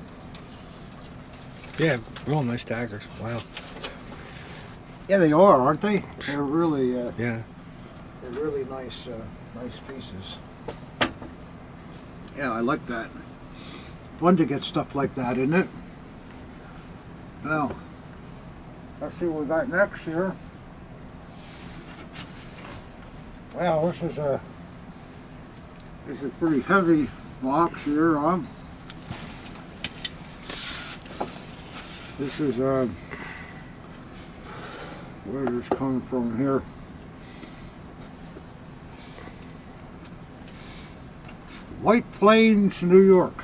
Yeah, real nice daggers. Wow. Yeah, they are, aren't they? They're really, Yeah. they're really nice, nice pieces. Yeah, I like that. Fun to get stuff like that, isn't it? Well, let's see what we got next here. Well, this is a pretty heavy box here, This is where is this coming from here? White Plains, New York.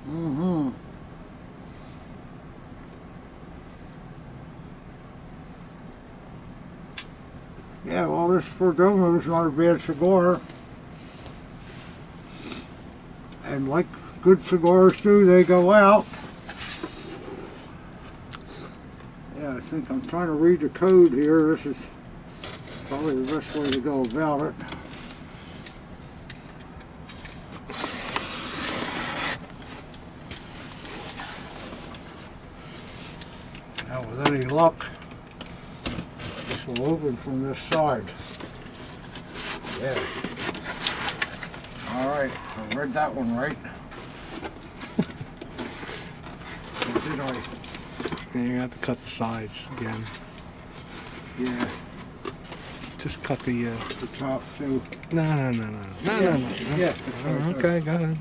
Mm-hmm. Yeah, well, this Perdomo is not a bad cigar. And like good cigars do, they go out. Yeah, it's think I'm trying to read the code here. This is probably the best way to go about it. Now, with any luck, this will open from this side. Yeah. All right, I read that one right. Or did I? Yeah, you have to cut the sides again. Yeah, Just cut the. the top too. No. Yeah. Okay, go ahead.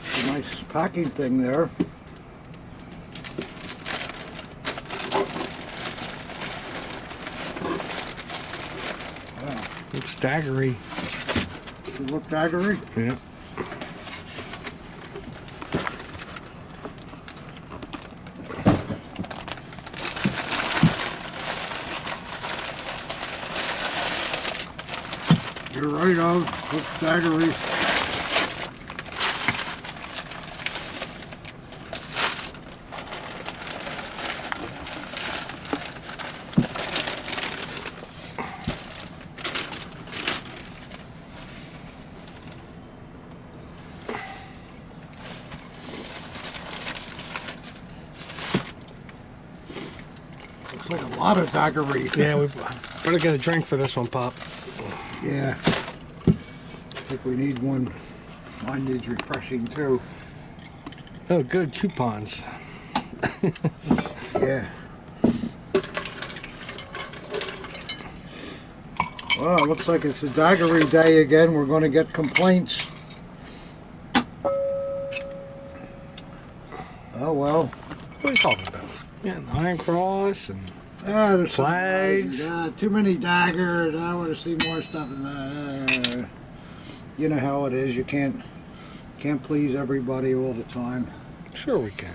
It's a nice packing thing there. Looks daggery. Does it look daggery? Yeah. You're right, on. Looks daggery. Looks like a lot of daggery. Yeah, we better get a drink for this one, Pop. Yeah. I think we need one. Mine needs refreshing too. Oh, good coupons. Yeah. Well, it looks like it's a daggery day again. We're going to get complaints. Oh well. What are you talking about? Yeah, an iron cross and There's some flags. too many daggers. I want to see more stuff than that. You know how it is. You can't please everybody all the time. Sure we can.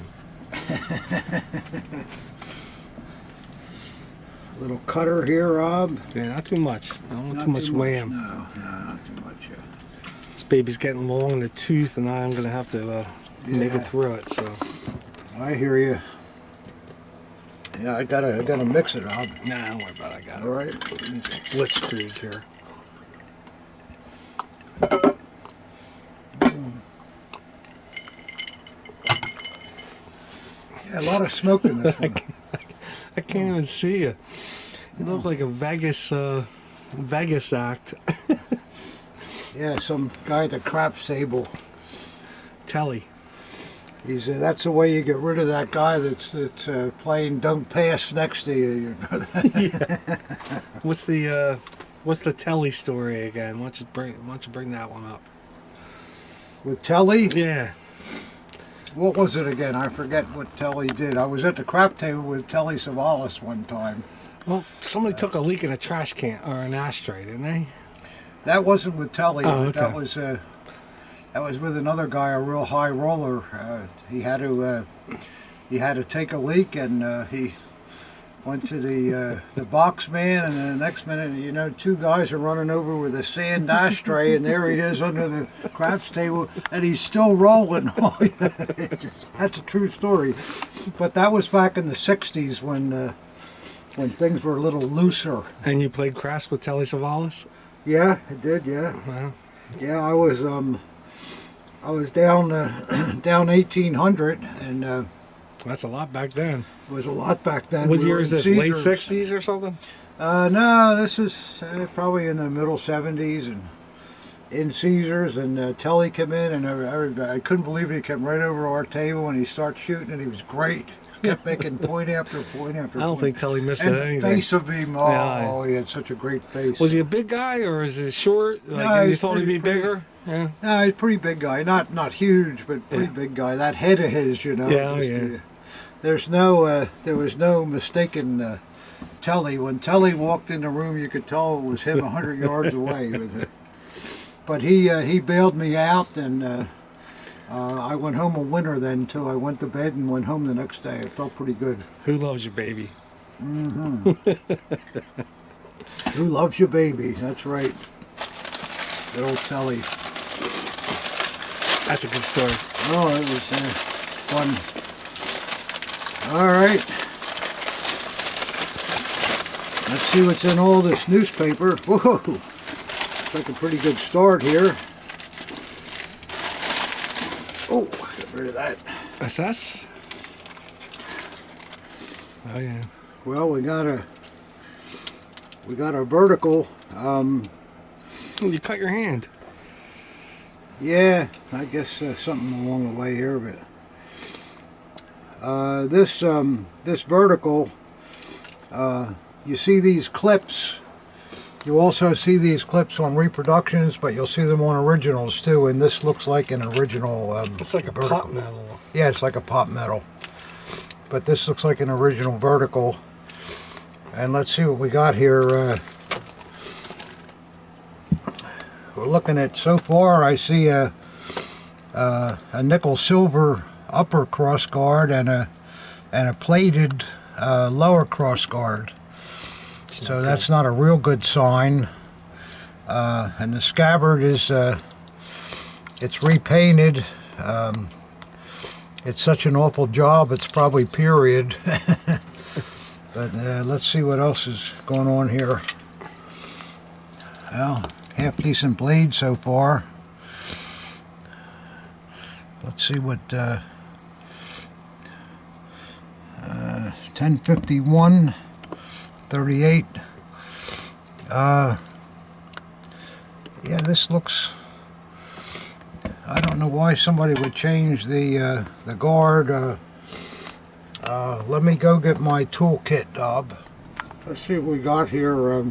Little cutter here, Rob. Yeah, not too much. Don't want Not too much wham. No, not too much. This baby's getting long in the tooth, and I'm gonna have to make Yeah. it through it. So, I hear you. Yeah, I gotta mix it, Rob. nah, don't worry about it. I got it. All right. Blitzkrieg here. Yeah, a lot of smoke in this one. I can't even see you. You look like a Vegas act. Yeah, some guy at the craps table. Telly. He's that's the way you get rid of that guy that's playing don't pass next to you. You know that? Yeah. What's the Telly story again? Why don't you bring that one up? With Telly? Yeah. What was it again? I forget what Telly did. I was at the crap table with Telly Savalas one time. Well, somebody took a leak in a trash can or an ashtray, didn't they? That wasn't with Telly. Oh, But okay. that was with another guy, a real high roller. He had to take a leak, and he went to the box man, and then the next minute, two guys are running over with a sand ashtray, and there he is under the craps table, and he's still rolling. That's a true story. But that was back in the '60s when things were a little looser. And you played craps with Telly Savalas? Yeah, I did. Yeah, Well, yeah. I was down 1800, and that's a lot back then. it was a lot back then. What We year were is in this? Late Caesars. 60s or something? No, this is probably in the middle 70s, and in Caesars, and Telly came in, and everybody, I couldn't believe it. He came right over our table, and he started shooting, and he was great. Kept making point after point after point. I don't think Telly missed and anything. face of him, Yeah. he had such a great face. Was he a big guy or is he short? Like No, you he's thought he'd be pretty- bigger? Yeah. No, he's a pretty big guy. Not huge, but pretty big guy. That head of his, Yeah, just, there was no mistaking Telly. When Telly walked in the room, you could tell it was him 100 yards away. But he bailed me out, and I went home a winner then until I went to bed and went home the next day. It felt pretty good. Who loves your baby? Who loves your baby? That's right. Good old Cellar. That's a good story. Oh, it was fun. All right. Let's see what's in all this newspaper. Whoa, looks like a pretty good start here. Oh, get rid of that. SS? Oh yeah. Well, we got a vertical. You cut your hand. Yeah, I guess something along the way here, but this vertical. You see these clips. You also see these clips on reproductions, but you'll see them on originals too. And this looks like an original. It's like a vertical. pop metal. Yeah, it's like a pop metal. But this looks like an original vertical. And let's see what we got here. We're looking at, so far I see a nickel silver upper cross guard and a plated lower cross guard. So that's not a real good sign. And the scabbard is it's repainted. It's such an awful job, it's probably period. But let's see what else is going on here. Well, half decent blade so far. Let's see what 1051 38. Yeah, this looks, I don't know why somebody would change the guard. Let me go get my toolkit, Dob. Let's see what we got here.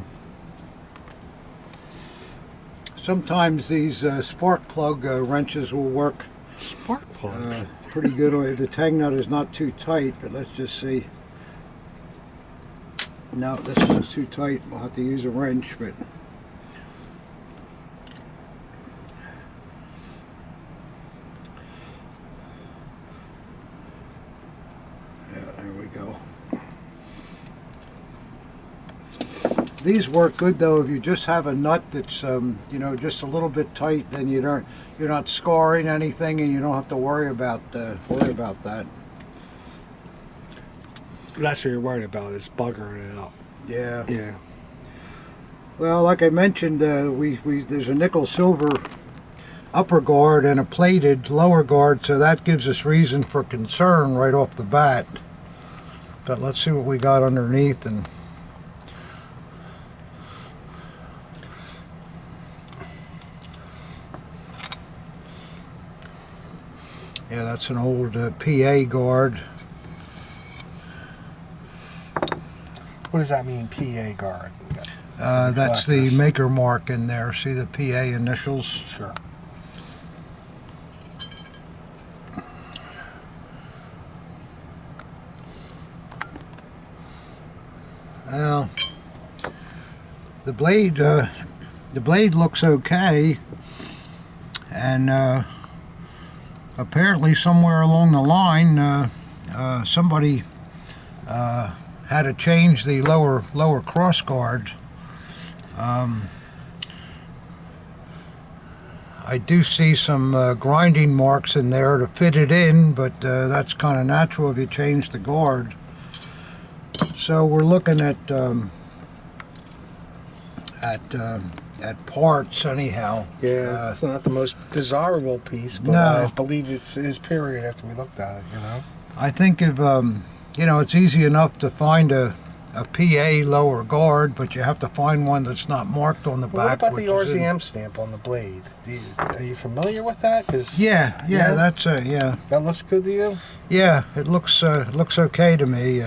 Sometimes these spark plug wrenches will work Spark plug. pretty good if the tang nut is not too tight, but let's just see. No, this one's too tight. We'll have to use a wrench, but yeah, there we go. These work good though if you just have a nut that's you know, just a little bit tight. Then you're not scarring anything, and you don't have to worry about that. That's what you're worried about, is buggering it up. Yeah. Yeah. Well, like I mentioned, there's a nickel silver upper guard and a plated lower guard, so that gives us reason for concern right off the bat. But let's see what we got underneath. And yeah, that's an old PA guard. What does that mean, PA guard? That's the maker mark in there. See the PA initials? Sure. Well, the blade looks okay, and apparently somewhere along the line somebody had to change the lower cross guard. I do see some grinding marks in there to fit it in, but that's kind of natural if you change the guard. So we're looking at parts anyhow. Yeah, it's not the most desirable piece, but No. I believe it's his period after we looked at it, you know? I think if you know, it's easy enough to find a PA lower guard, but you have to find one that's not marked on the Well, what back. about the which is in- RZM stamp on the blade? Are you familiar with that? 'Cause, Yeah, Yeah? that's yeah, that looks good to you? yeah. It looks okay to me.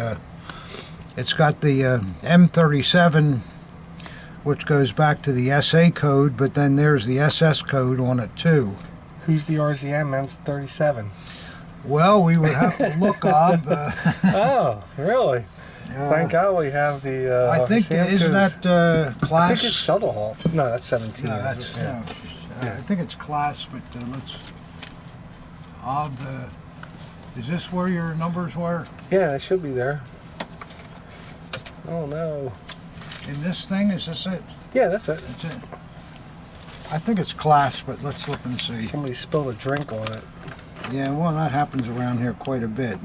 It's got the M37, which goes back to the SA code, but then there's the SS code on it too. Who's the RZM M37? Well, we would have to look up. Oh, really? Thank God we have the. I think stamp, isn't 'cause that I class? think it's shuttle haul. No, that's 17. No, isn't that's it? Yeah. no. I think it's class, but let's. Is this where your numbers were? Yeah, it should be there. Oh no. In this thing, is this it? Yeah, that's it. That's it. I think it's class, but let's look and see. Somebody spilled a drink on it. Yeah, well, that happens around here quite a bit.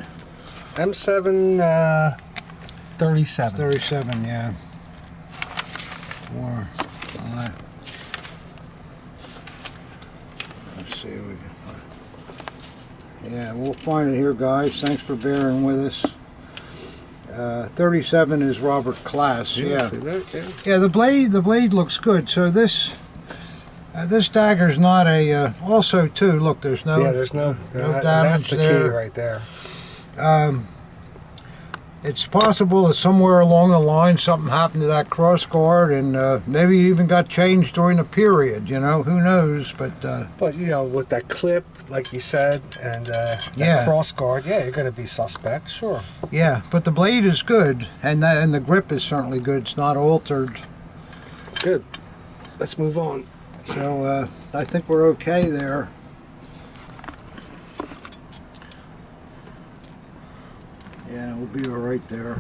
M7 37. 37, yeah. 4, 5. Let's see. Yeah, we'll find it here, guys. Thanks for bearing with us. 37 is Robert Class. Yeah. See that? Yeah. Yeah, the blade looks good. So this dagger's not a. Also, too, look, there's no. Yeah, there's no damage that's the there. key right there. It's possible that somewhere along the line something happened to that cross guard, and maybe it even got changed during the period. You know, who knows? But you know, with that clip, like you said, and that Yeah. cross guard, yeah, you're going to be suspect, sure. yeah, but the blade is good, and the grip is certainly good. It's not altered. Good. Let's move on. So I think we're okay there. Yeah, we'll be all right there.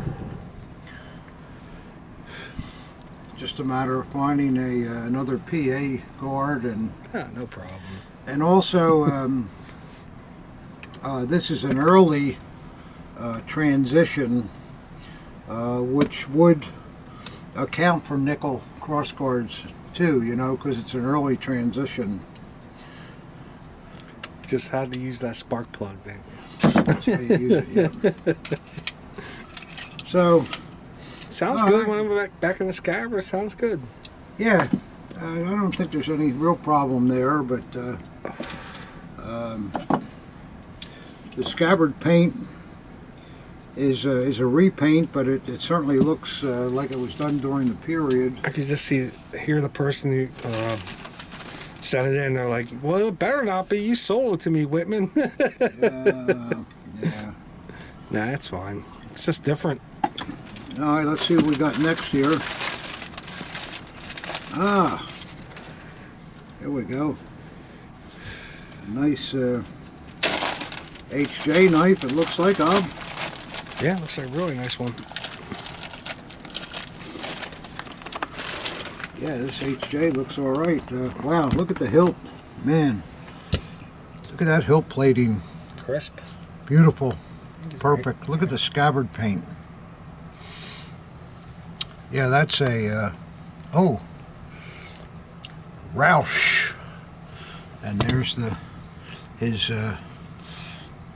Just a matter of finding another PA guard, and Yeah, no problem. also this is an early transition, which would account for nickel cross guards too. You know, because it's an early transition. Just had to use that spark plug thing. That's how you use it. Yeah. So. Sounds All good. right. When I'm back in the scabbard, sounds good. Yeah, I don't think there's any real problem there, but the scabbard paint is a repaint, but it certainly looks like it was done during the period. I could just hear the person who sent it in. They're like, "Well, it better not be. You sold it to me, Wittmann." Yeah. Nah, it's fine. It's just different. All right, let's see what we got next here. Ah, there we go. Nice HJ knife, it looks like, Ob. Yeah, looks like a really nice one. Yeah, this HJ looks all right. Wow, look at the hilt. Man, look at that hilt plating. Crisp. Beautiful. Perfect. Look at the scabbard paint. Yeah, that's a, Roush. And there's his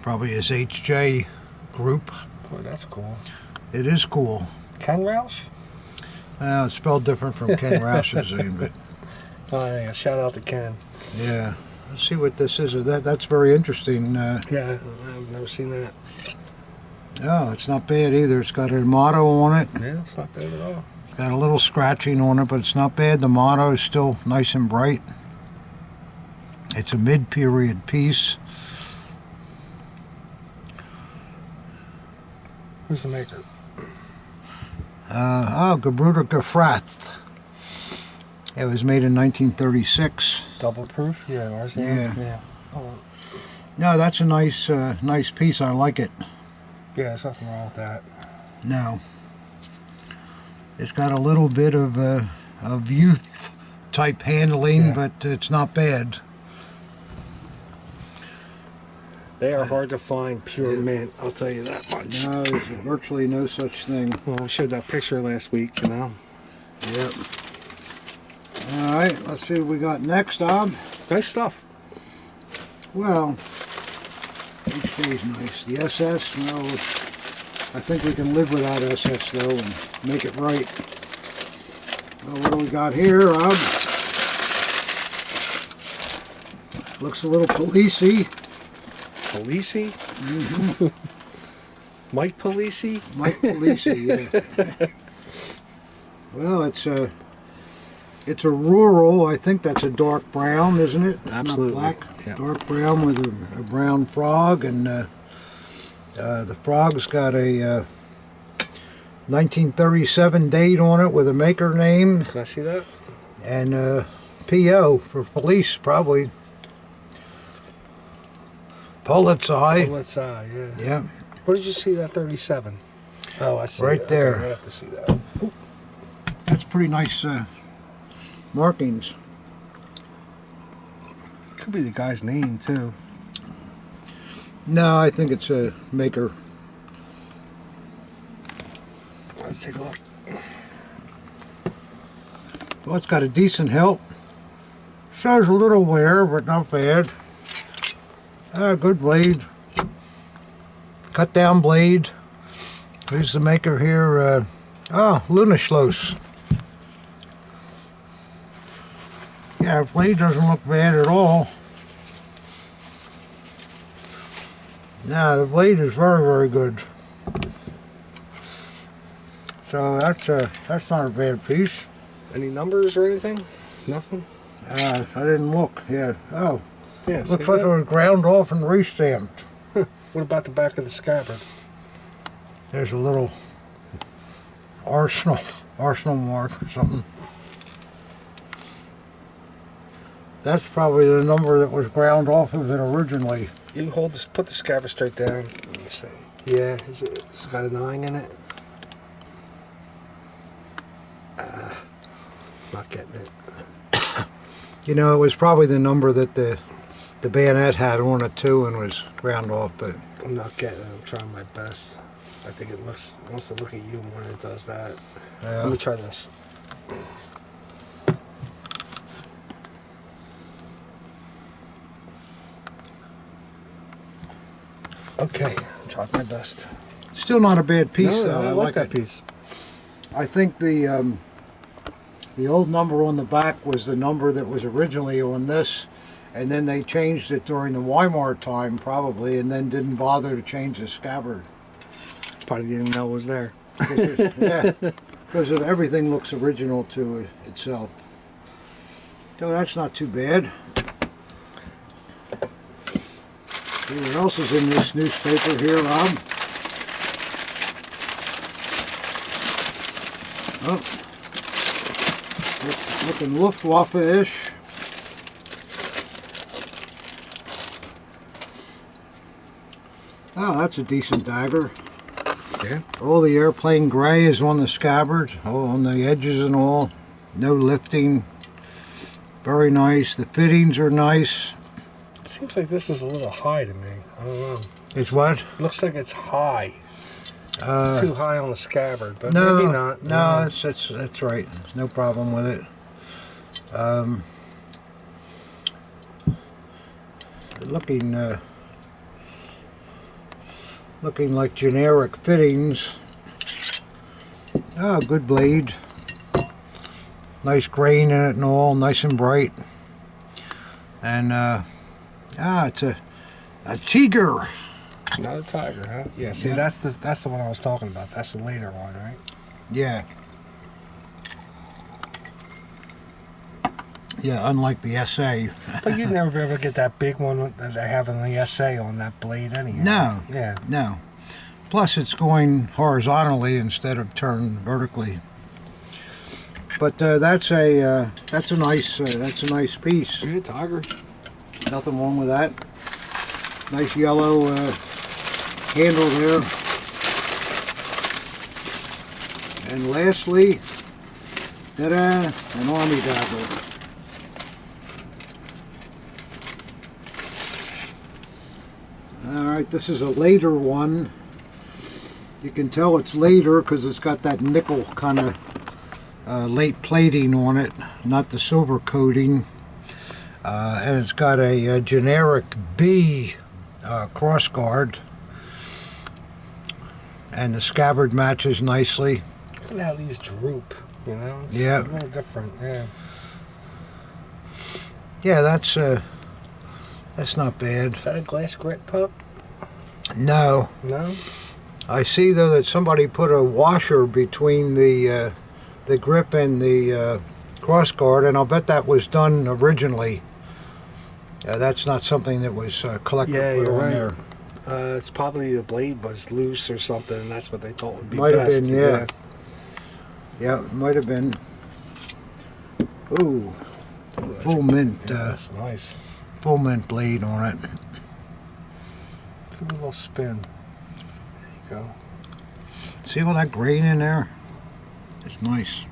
probably his HJ group. Oh, that's cool. It is cool. Ken Roush? It's spelled different from Ken Roush's name, but Oh, yeah, shout out to Ken. yeah. Let's see what this is. That's very interesting. Yeah, I've never seen that. Oh, it's not bad either. It's got a motto on it. Yeah, it's not bad at all. It's got a little scratching on it, but it's not bad. The motto is still nice and bright. It's a mid-period piece. Who's the maker? Gebruder Gefrath. It was made in 1936. Double proof? Yeah, ours. Yeah. Oh, No, that's a nice piece. I like it. yeah, there's nothing wrong with that. No. It's got a little bit of youth type handling, Yeah. but it's not bad. They are hard to find pure mint, I'll tell you that much. No, there's virtually no such thing. Well, we showed that picture last week, you know. Yep. All right, let's see what we got next, Ob. Nice stuff. Well, HJ's nice. The SS, no, I think we can live without SS though and make it right. Well, what do we got here, Ob? Looks a little policey. Policey? Mm-hmm. Mike Policey? Mike Policey, yeah. Well, it's a rural. I think that's a dark brown, isn't it? Absolutely. Not black. Yeah. Dark brown with a brown frog, and the frog's got a 1937 date on it with a maker name Can I see that? and PO for police, probably. Pullet's eye. Oh, let's yeah. Yeah, Where did you see that 37? Oh, I see Right it. there. Okay, I have to see that. that's pretty nice markings. Could be the guy's name too. No, I think it's a maker. Let's take a look. Well, it's got a decent hilt. Shows a little wear, but not bad. Good blade. Cut down blade. Who's the maker here? Lunaschloss. Yeah, blade doesn't look bad at all. No, the blade is very, very good. So that's not a bad piece. Any numbers or anything? Nothing? I didn't look. Yeah. Oh, Yeah. looks like it was ground off and re-stamped. What about the back of the scabbard? There's a little arsenal mark or something. That's probably the number that was ground off of it originally. You hold this, put the scabbard straight down. Let me see. Yeah, it's got a 9 in it. Not getting it. You know, it was probably the number that the bayonet had on it too and was ground off, but I'm not getting it. I'm trying my best. I think it wants to look at you when it does that. Let me try this. Okay, tried my best. still not a bad piece No, though. I like that it. piece. I think the old number on the back was the number that was originally on this, and then they changed it during the Weimar time probably, and then didn't bother to change the scabbard. Probably didn't know it was there. Yeah, because everything looks original to itself. So that's not too bad. See what else is in this newspaper here, Rob? Oh, it's looking Luftwaffe-ish. Oh, that's a decent dagger. Yeah. All the airplane gray is on the scabbard, all on the edges and all. No lifting. Very nice. The fittings are nice. Seems like this is a little high to me. I don't know. It's what? Looks like it's high. It's too high on the scabbard, but No, maybe not. no, that's right. There's no problem with it. Looking like generic fittings. Oh, good blade. Nice grain in it and all, nice and bright. And it's a tiger. Not a tiger, huh? Yeah. See, that's the one I was talking about. That's the later one, right? Yeah. Yeah, unlike the SA. But you'd never ever get that big one that they have in the SA on that blade anyhow. No. Yeah. No. Plus, it's going horizontally instead of turned vertically. But that's a nice piece. Yeah, tiger. Nothing wrong with that. Nice yellow handle there. And lastly, ta-da, an army dagger. Alright, this is a later one. You can tell it's later because it's got that nickel kind of late plating on it, not the silver coating. And it's got a generic B crossguard. And the scabbard matches nicely. Look at how these droop, you know? It's Yeah. a little different, yeah. Yeah, that's not bad. Is that a glass grit pup? No. No? I see though that somebody put a washer between the grip and the crossguard, and I'll bet that was done originally. That's not something that was collector put you're on right. there. It's probably the blade was loose or something, and that's what they thought would be Might have best. been, yeah. Yeah, it might have been. Ooh, full mint. That's nice. Full mint blade on it. Give it a little spin. There you go. See all that grain in there? It's nice.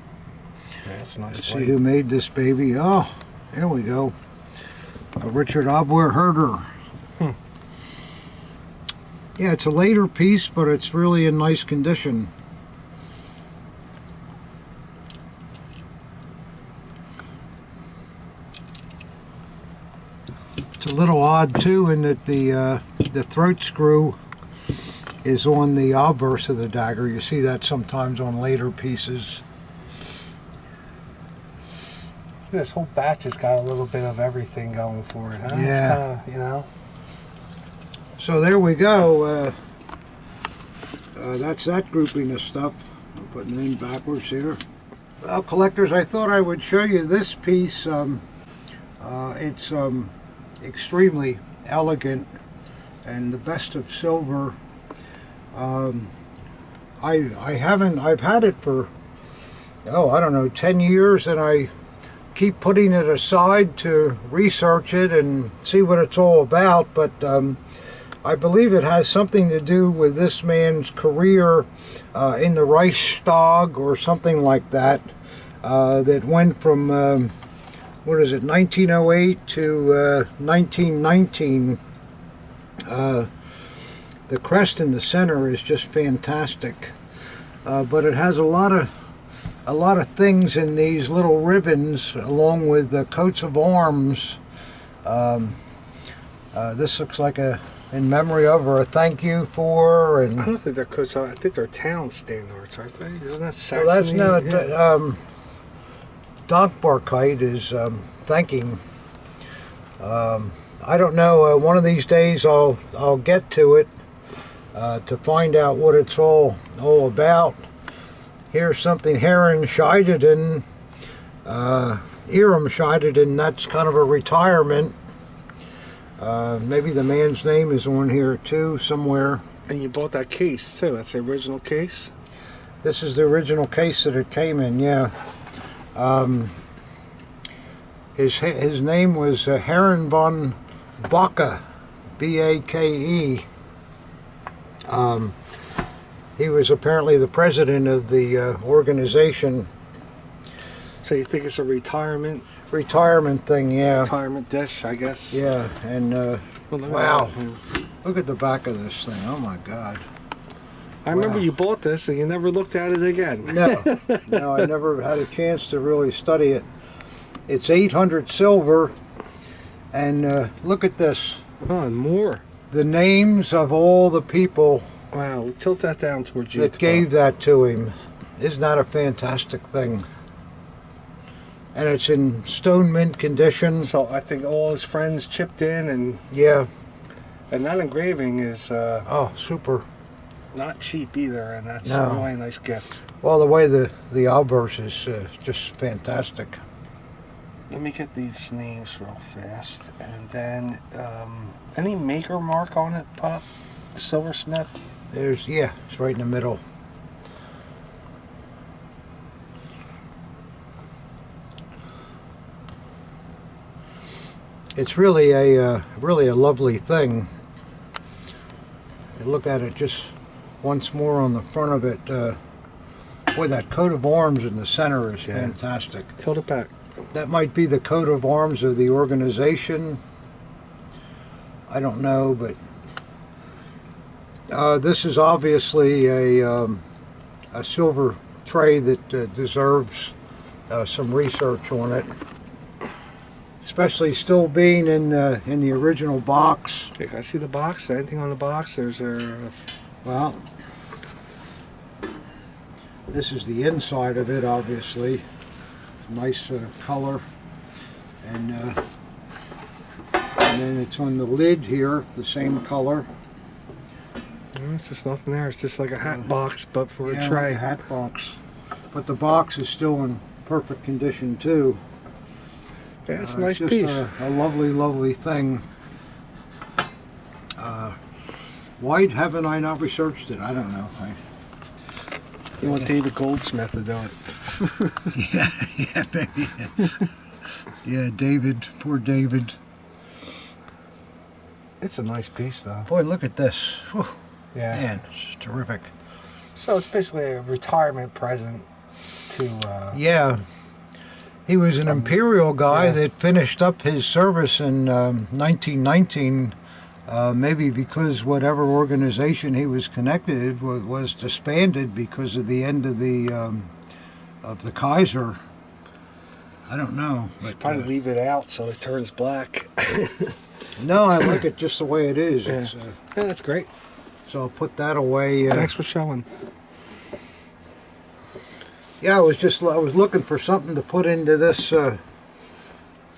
Yeah, that's a nice Let's blade. see who made this baby. Oh, there we go. A Richard Obwer Herder. Yeah, it's a later piece, but it's really in nice condition. It's a little odd too in that the throat screw is on the obverse of the dagger. You see that sometimes on later pieces. This whole batch has got a little bit of everything going for it, huh? Yeah. It's kinda, So there we go. That's that grouping of stuff. I'm putting it in backwards here. Well, collectors, I thought I would show you this piece. It's extremely elegant and the best of silver. I've had it for, I don't know, 10 years, and I keep putting it aside to research it and see what it's all about, but I believe it has something to do with this man's career in the Reichstag or something like that, that went from, 1908 to 1919. The crest in the center is just fantastic, but it has a lot of things in these little ribbons, along with the coats of arms. This looks like in memory of, or a thank you for, and I don't think they're coats. I think they're town standards, aren't they? Isn't that Saxony? well, that's not. Dankbarkeit is thanking. I don't know. One of these days, I'll get to it to find out what it's all about. Here's something Herren Scheideden, Iram Scheideden. That's kind of a retirement. Maybe the man's name is on here too somewhere. And you bought that case too. That's the original case. This is the original case that it came in. Yeah. His name was Herren von Bake, B-A-K-E. He was apparently the president of the organization. So you think it's a retirement Thing, yeah. retirement dish, I guess? Yeah, and Well, look at wow, that. look at the back of this thing. Oh my God. I remember Wow. you bought this and you never looked at it again. No, I never had a chance to really study it. It's 800 silver, and look at this. Oh, and more. The names of all the people Wow, tilt that down towards you. that gave that to him. Isn't that a fantastic thing? And it's in stone mint condition. So I think all his friends chipped in, and Yeah. that engraving is Oh, super. not cheap either, and that's No. really a nice gift. Well, the way the obverse is just fantastic. Let me get these names real fast, and then any maker mark on it, Pop? Silversmith? It's right in the middle. It's really a lovely thing. You look at it just once more on the front of it. Boy, that coat of arms in the center is fantastic. Tilt it back. That might be the coat of arms of the organization. I don't know, but this is obviously a silver tray that deserves some research on it, especially still being in the original box. Okay, can I see the box? Anything on the box? There's Well, this is the inside of it, obviously. Nice color, and then it's on the lid here, the same color. it's just nothing there. It's just like a hat box, but for a Yeah, tray. like a hat box. But the box is still in perfect condition too. Yeah, it's a nice just piece. A lovely thing. Why haven't I not researched it? I don't know. You want David Goldsmith to do it. Yeah, maybe. Yeah, David. Poor David. It's a nice piece, though. Boy, look at this. Whew. Yeah. Man, it's terrific. So it's basically a retirement present to. Yeah. He was an Imperial guy that finished up his service in 1919, maybe because whatever organization he was connected with was disbanded because of the end of the Kaiser. I don't know. But, Probably leave it out so it turns black. no, I like it just the way it is. Yeah. Yeah, that's great. So I'll put that away. Thanks for showing. Yeah, I was looking for something to put into this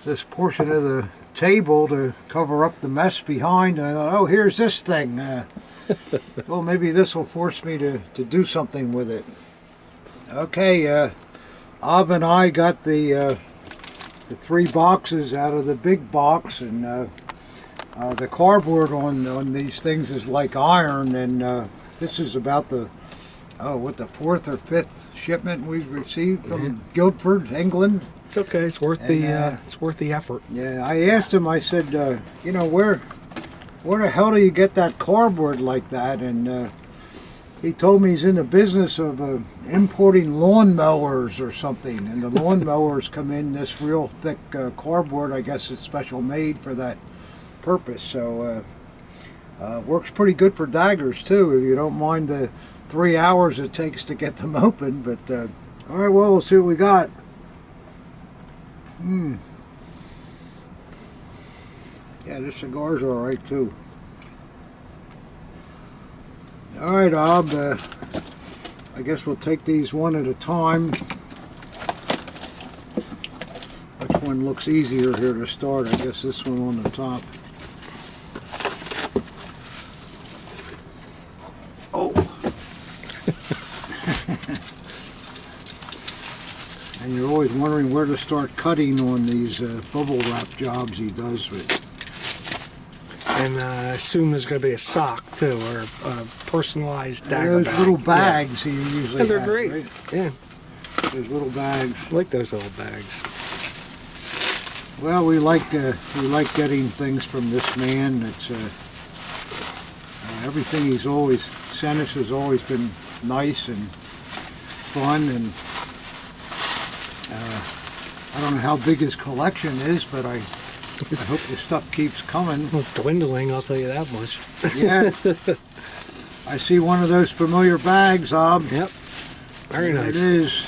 this portion of the table to cover up the mess behind, and I thought, oh, here's this thing. Well, maybe this will force me to do something with it. Okay, Ab and I got the 3 boxes out of the big box, and the cardboard on these things is like iron, and this is about the 4th or 5th shipment we've received from Guildford, England. It's okay. It's worth the effort. Yeah, I asked him. I said, where the hell do you get that cardboard like that? And he told me he's in the business of importing lawn mowers or something. And the lawn mowers come in this real thick cardboard. I guess it's special made for that purpose. So works pretty good for daggers too, if you don't mind the 3 hours it takes to get them open. But all right, well, we'll see what we got. Yeah, the cigars are all right too. All right, Ab, I guess we'll take these one at a time. Which one looks easier here to start? I guess this one on the top. Oh. And you're always wondering where to start cutting on these bubble wrap jobs he does with. And I assume there's going to be a sock too, or a personalized dagger Those bag. little bags he usually Yeah, they're has, great. right? Yeah, Those little bags. I like those little bags. Well, we like getting things from this man. It's everything he's always sent us has always been nice and fun, and I don't know how big his collection is, but I hope the stuff keeps coming. Well, it's dwindling, I'll tell you that much. Yeah. I see one of those familiar bags, Ob. Yep. Very There nice. it is,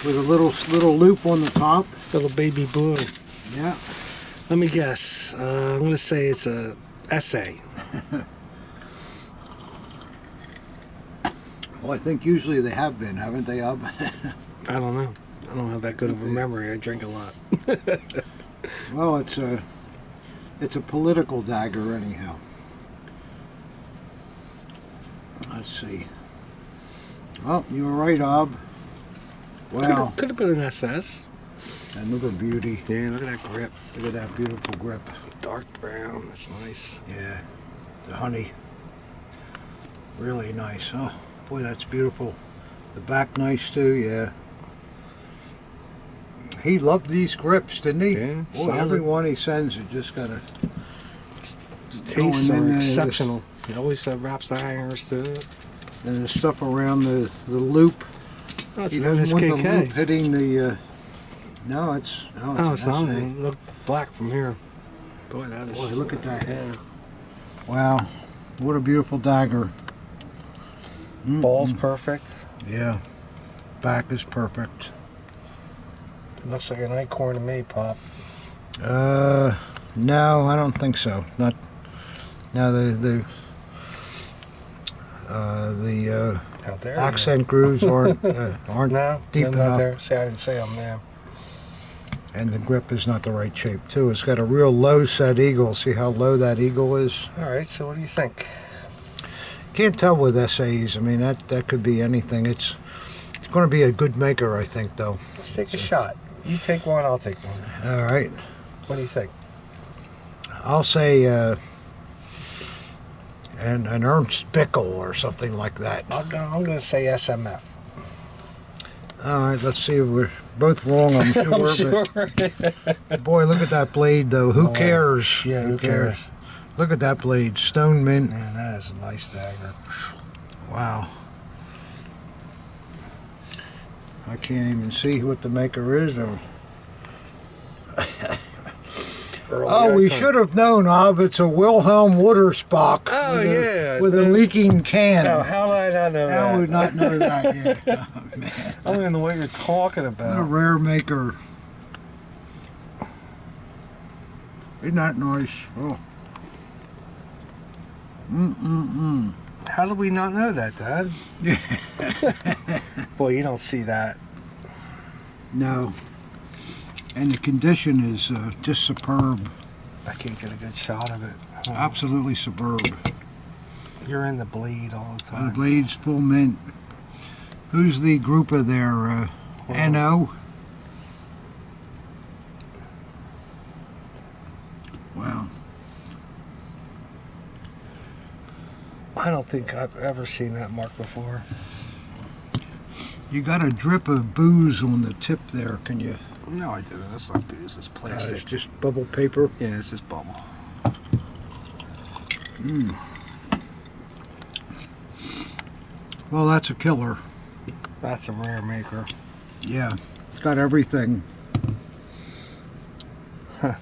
with a little loop on the top. Little baby blue. Yeah. Let me guess. I'm going to say it's a essay. Well, I think usually they have been, haven't they, Ob? I don't know. I don't have that good of a memory. I drink a lot. Well, it's a political dagger anyhow. Let's see. Oh, you were right, Ob. Wow, Could have been an SS. another beauty. Yeah, look at that grip. Look at that beautiful grip. Dark brown. That's nice. Yeah, the honey. Really nice. Oh, boy, that's beautiful. The back nice too, yeah. He loved these grips, didn't he? Yeah, Boy, solid. every one he sends, you just gotta... His Throw tastes him in are there, exceptional. He always wraps the hangers to it. And the stuff around the loop. Oh, it's He an doesn't want the loop SKK. hitting the... No, it's Oh, it's not. an SA. It look black from here. Boy, that is... Boy, look at that. Yeah. Wow, what a beautiful dagger. Ball's perfect. Yeah, back is perfect. It looks like an acorn to me, Pop. No, I don't think so. Not. No, the How dare you. accent grooves aren't No, deep no, not enough, there. See, I didn't say them there. and the grip is not the right shape too. It's got a real low set eagle. See how low that eagle is? All right, so what do you think? Can't tell with SAs. I mean, that could be anything. It's going to be a good maker, I think, though. Let's take a shot. You take one, I'll take one. All right, What do you think? I'll say an Ernst Bickel or something like that. I'm going to say SMF. All right, let's see if we're both wrong, I'm sure. I'm sure. But boy, look at that blade, though. Who cares? Yeah, who cares? Look at that blade, stone mint. Man, that is a nice dagger. Wow. I can't even see what the maker is. Oh, we should have known, Ob. It's a Wilhelm Wooderspock. Oh, yeah. With a leaking can. Oh, how did I not know that? I would not know that yet. Oh, man. I don't even know what you're talking What a about. rare maker. Isn't that nice? Oh. How did we not know that, Dad? Boy, you don't see that. No. And the condition is just superb. I can't get a good shot of it. Oh, Absolutely superb. you're in the bleed all the The time. blades full mint. Who's the grouper there? NO? Wow. I don't think I've ever seen that mark before. You got a drip of booze on the tip there, can you? No, I didn't. That's not booze. It's It's plastic. just bubble paper. Yeah, it's just bubble. Well, that's a killer. That's a rare maker. Yeah, it's got everything. Huh.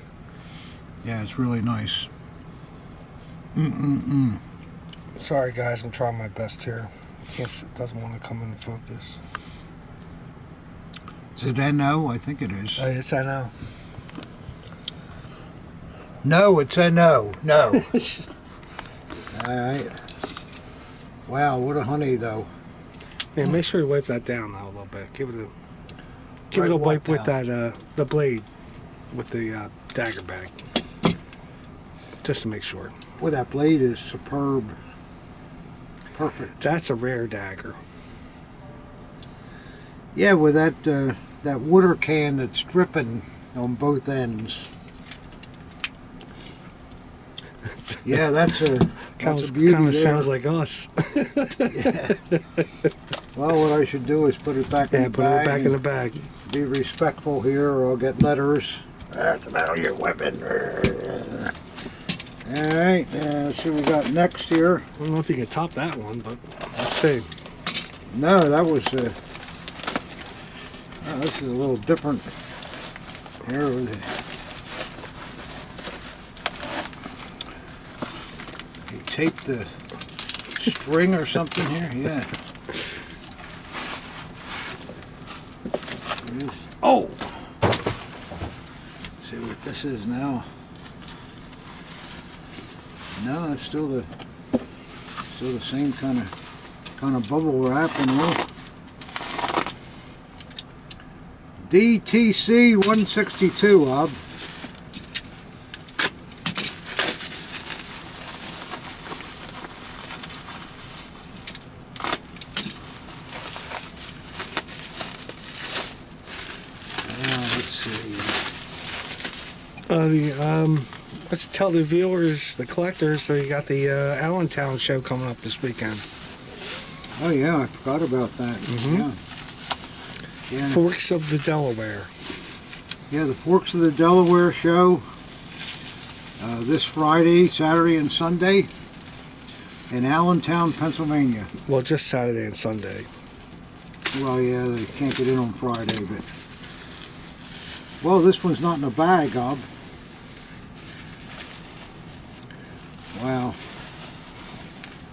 Yeah, it's really nice. Sorry, guys. I'm trying my best here. It doesn't want to come in focus. Is it NO? I think it is. It's I know. No, it's NO. No. All right. Wow, what a honey, though. Yeah, make sure you wipe that down now a little bit. Give it a Wipe what wipe with down? that the blade with the dagger bag, just to make sure. Boy, that blade is superb. Perfect. That's a rare dagger. Yeah, with that water can that's dripping on both ends. Yeah, that's a beauty Kind of there. sounds like us. Well, what I should do is put it back in Yeah, the put bag. it back in the bag. Be respectful here, or I'll get letters. That's about your weapon. All right, let's see what we got next here. I don't know if you can top that one, but let's see. No, that was. Oh, this is a little different. Here with you tape the string or something here. Yeah. It is. Oh, See what this is now. No, it's still the same kind of bubble wrap, you know. DTC 162, Ob. Let's see. let's tell the viewers, the collectors, so you got the Allentown show coming up this weekend. Oh yeah, I forgot about that. Yeah. Yeah. Forks of the Delaware. Yeah, the Forks of the Delaware show this Friday, Saturday, and Sunday in Allentown, Pennsylvania. Well, just Saturday and Sunday. Well, yeah, they can't get in on Friday, but... Well, this one's not in a bag, Ob. Wow.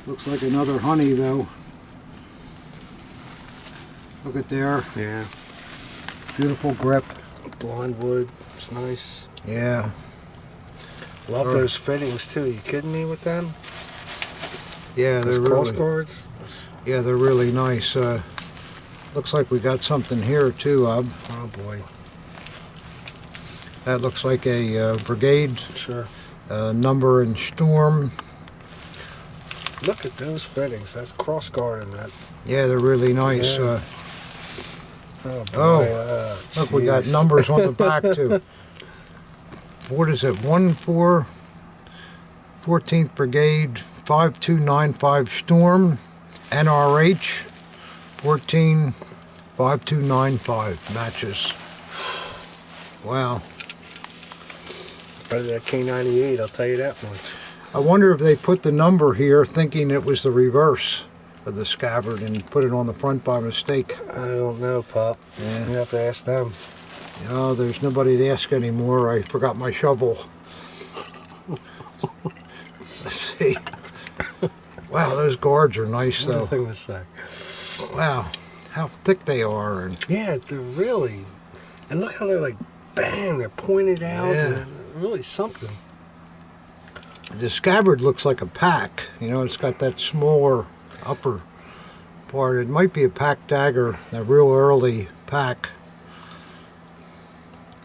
Looks like another honey, though. Look at there. Yeah. Beautiful grip. Blonde wood. It's nice. Yeah. Love Sure. those fittings, too. You kidding me with them? Yeah, Those they're cross really... guards? Yeah, they're really nice. Looks like we got something here, too, Ob. Oh, boy. That looks like a brigade Sure. number and storm. Look at those fittings. That's cross guard in that. Yeah, they're really nice. Yeah. Oh, boy. Oh, look, we got jeez. numbers on the back, too. What is it? 14th Brigade, 5295 Storm, NRH, 145295 matches. Wow. Better than that K98, I'll tell you that much. I wonder if they put the number here thinking it was the reverse. of the scabbard and put it on the front by mistake. I don't know, Pop. Yeah. You have to ask them. Oh, there's nobody to ask anymore. I forgot my shovel. Let's see. Wow, those guards are nice, though. Nothing to say. Wow, how thick they are. And Yeah, they're really. And look how they're like, bang, they're pointed out. Yeah. And they're really something. the scabbard looks like a pack. You know, it's got that smaller upper part. It might be a pack dagger, a real early pack.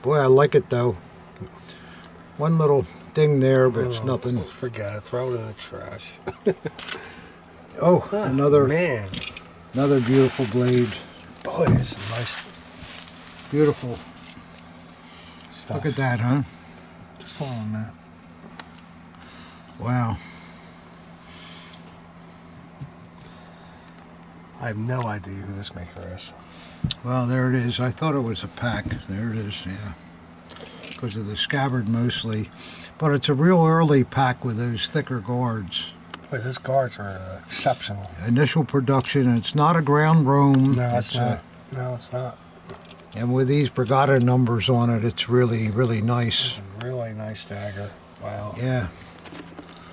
Boy, I like it though. One little thing there, but it's nothing. Forget it. Throw it in the trash. Oh, another beautiful blade. Boy, this is nice Beautiful. stuff. Look at that, huh? Just hold on that. Wow. I have no idea who this maker is. Well, there it is. I thought it was a pack. There it is, yeah. Because of the scabbard mostly. But it's a real early pack with those thicker guards. Boy, those guards are exceptional. Initial production, and it's not a ground roam. No, it's not. No, it's not. And with these Brigada numbers on it, it's really, really nice. It's a really nice dagger. Wow. Yeah.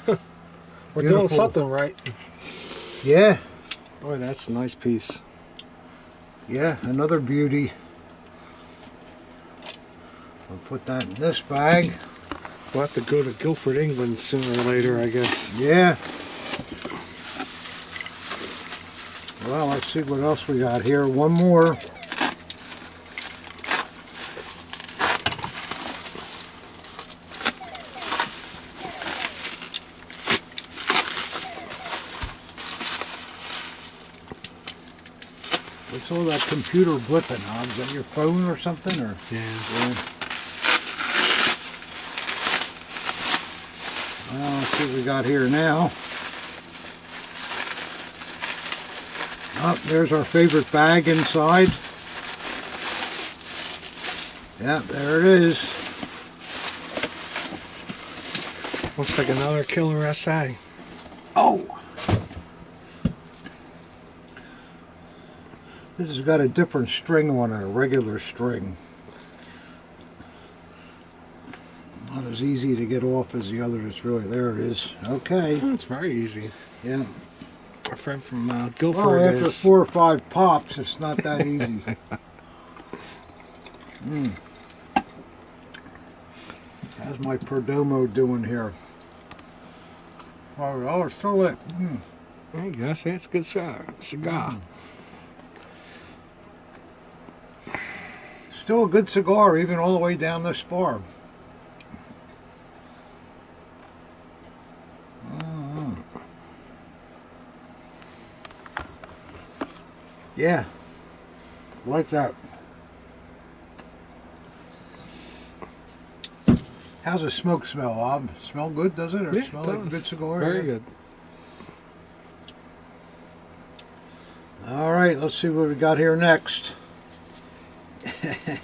We're Beautiful. doing something right. Yeah. Boy, that's a nice piece. Yeah, another beauty. I'll put that in this bag. We'll have to go to Guildford, England sooner or later, I guess. Yeah. Well, let's see what else we got here. One more. What's all that computer blipping, Hobbs? Is that your phone or something? Or Yeah. Well, let's see what we got here now. Oh, there's our favorite bag inside. Yeah, there it is. Looks like another killer SA. Oh! This has got a different string on it, a regular string. Not as easy to get off as the other. It's really, there it is. Okay. That's very easy. Yeah. Our friend from Guildford Well, after is... 4 or 5 pops, it's not that easy. How's my Perdomo doing here? Oh, it's still lit. I guess that's a good cigar. Still a good cigar, even all the way down this far. Yeah, like that. How's the smoke smell, Bob? Smell good, does it? Or Yeah, smell it like a does. good cigar? Very Yeah. good. All right, let's see what we got here next.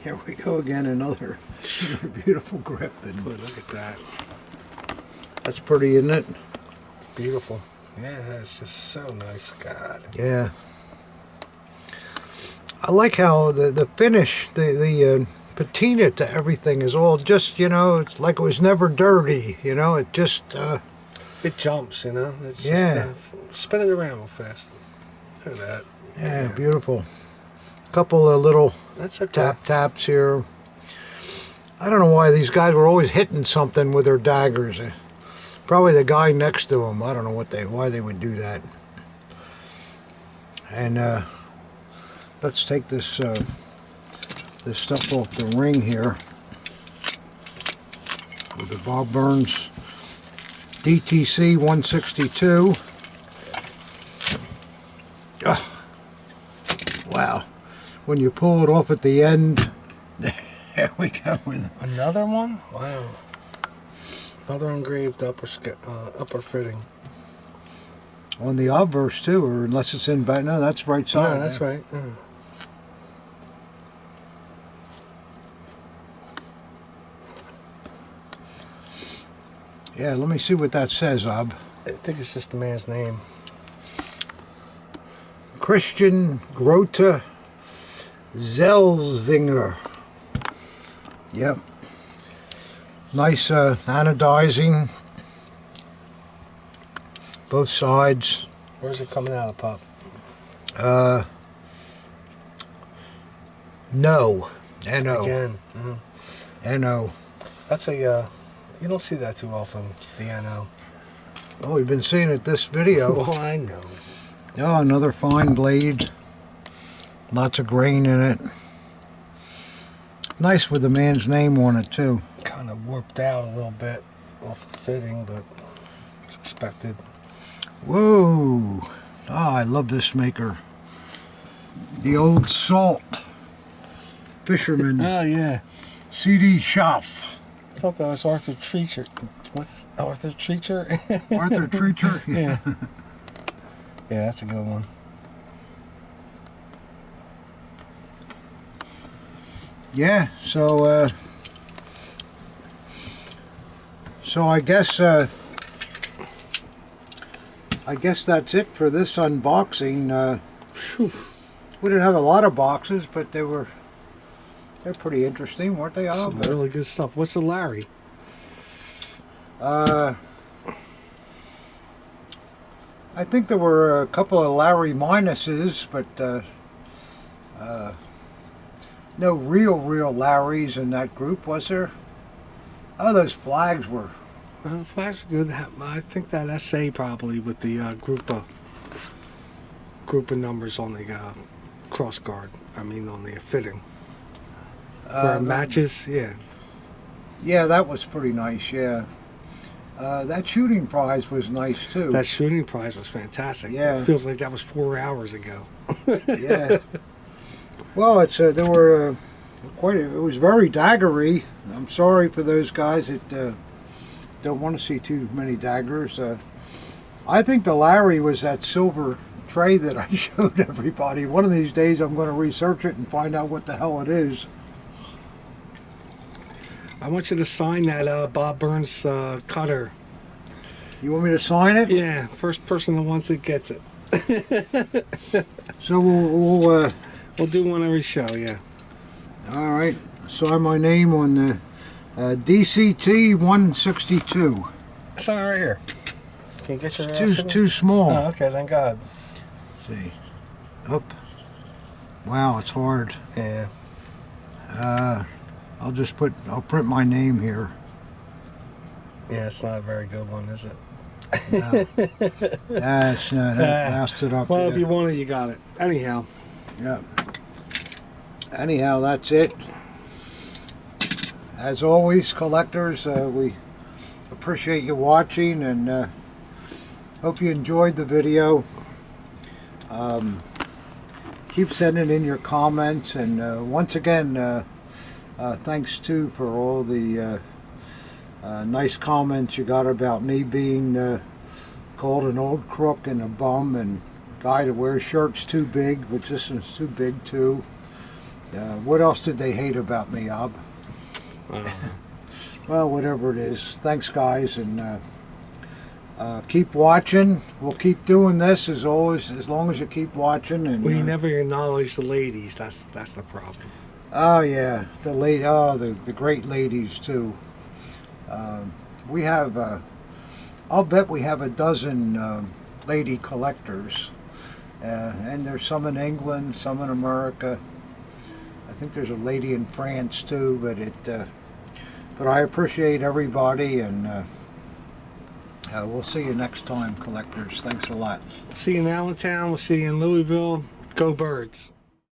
Here we go again, another beautiful grip. And Boy, look at that. that's pretty, isn't it? Beautiful. Yeah, that's just so nice. God. Yeah. I like how the finish, the patina to everything is all just, you know, it's like it was never dirty, you know, it just, It jumps, you know? It's Yeah. Just, spin it around real fast. Look at that. yeah, beautiful. Couple of little That's okay. taps here. I don't know why these guys were always hitting something with their daggers. Probably the guy next to them. I don't know why they would do that. And let's take this this stuff off the ring here with the Bob Burns DTC 162. Oh, wow. When you pull it off at the end, there we go. Another one? Wow. Another engraved upper fitting. On the obverse too, or unless it's in back. No, that's right side. No, that's right. Yeah. Yeah, let me see what that says, Ob. I think it's just the man's name. Christian Grota Zelzinger. Yep. Nice anodizing. Both sides. Where's it coming out of, Pop? No. N-O. Again. N-O. That's a, you don't see that too often, the NO. Oh, we've been seeing it this video. Well, I know. Oh, another fine blade. Lots of grain in it. Nice with the man's name on it, too. Kind of warped out a little bit off the fitting, but it's expected. Whoa. Ah, I love this maker. The old Salt. Fisherman. Oh, yeah. C.D. Schaff. I thought that was Arthur Treacher. What's Arthur Treacher? Arthur Treacher? Yeah. Yeah, that's a good one. Yeah, so I guess that's it for this unboxing. We didn't have a lot of boxes, but they're pretty interesting, weren't they? All Some really good stuff. What's the Larry? I think there were a couple of Larry minuses, but no real Larrys in that group, was there? Oh, those flags were. Flags are good. I think that SA probably with the group of numbers on the cross guard. I mean on the fitting. Where it matches, yeah. Yeah, that was pretty nice, yeah. That shooting prize was nice, too. That shooting prize was fantastic. Yeah. It feels like that was 4 hours ago. Yeah. Well, it's there were it was very daggery. I'm sorry for those guys that don't want to see too many daggers. I think the Larry was that silver tray that I showed everybody. One of these days I'm going to research it and find out what the hell it is. I want you to sign that Bob Burns cutter. You want me to sign it? Yeah, first person that wants it gets it. So We'll do one every show, yeah. all right. Sign my name on the DCT 162. Sign it right here. Can you get your It's too small. Oh, okay, thank God. Let's see. Up. Wow, it's hard. Yeah. I'll print my name here. Yeah, it's not a very good one, is it? No. That's not, that lasted up. Well, there. if you want it, you got it. Anyhow. Yeah. Anyhow, that's it. As always, collectors, we appreciate you watching and hope you enjoyed the video. Keep sending in your comments, and once again, thanks too for all the nice comments you got about me being called an old crook and a bum and guy that wears shirts too big, which this one's too big too. What else did they hate about me, Ob? Well, whatever it is. Thanks, guys, and keep watching. We'll keep doing this as always, as long as you keep watching. And We never acknowledge the ladies. That's the problem. oh yeah, the great ladies too. We have. I'll bet we have a dozen lady collectors, and there's some in England, some in America. I think there's a lady in France too, but I appreciate everybody, and we'll see you next time, collectors. Thanks a lot. See you in Allentown. We'll see you in Louisville. Go Birds.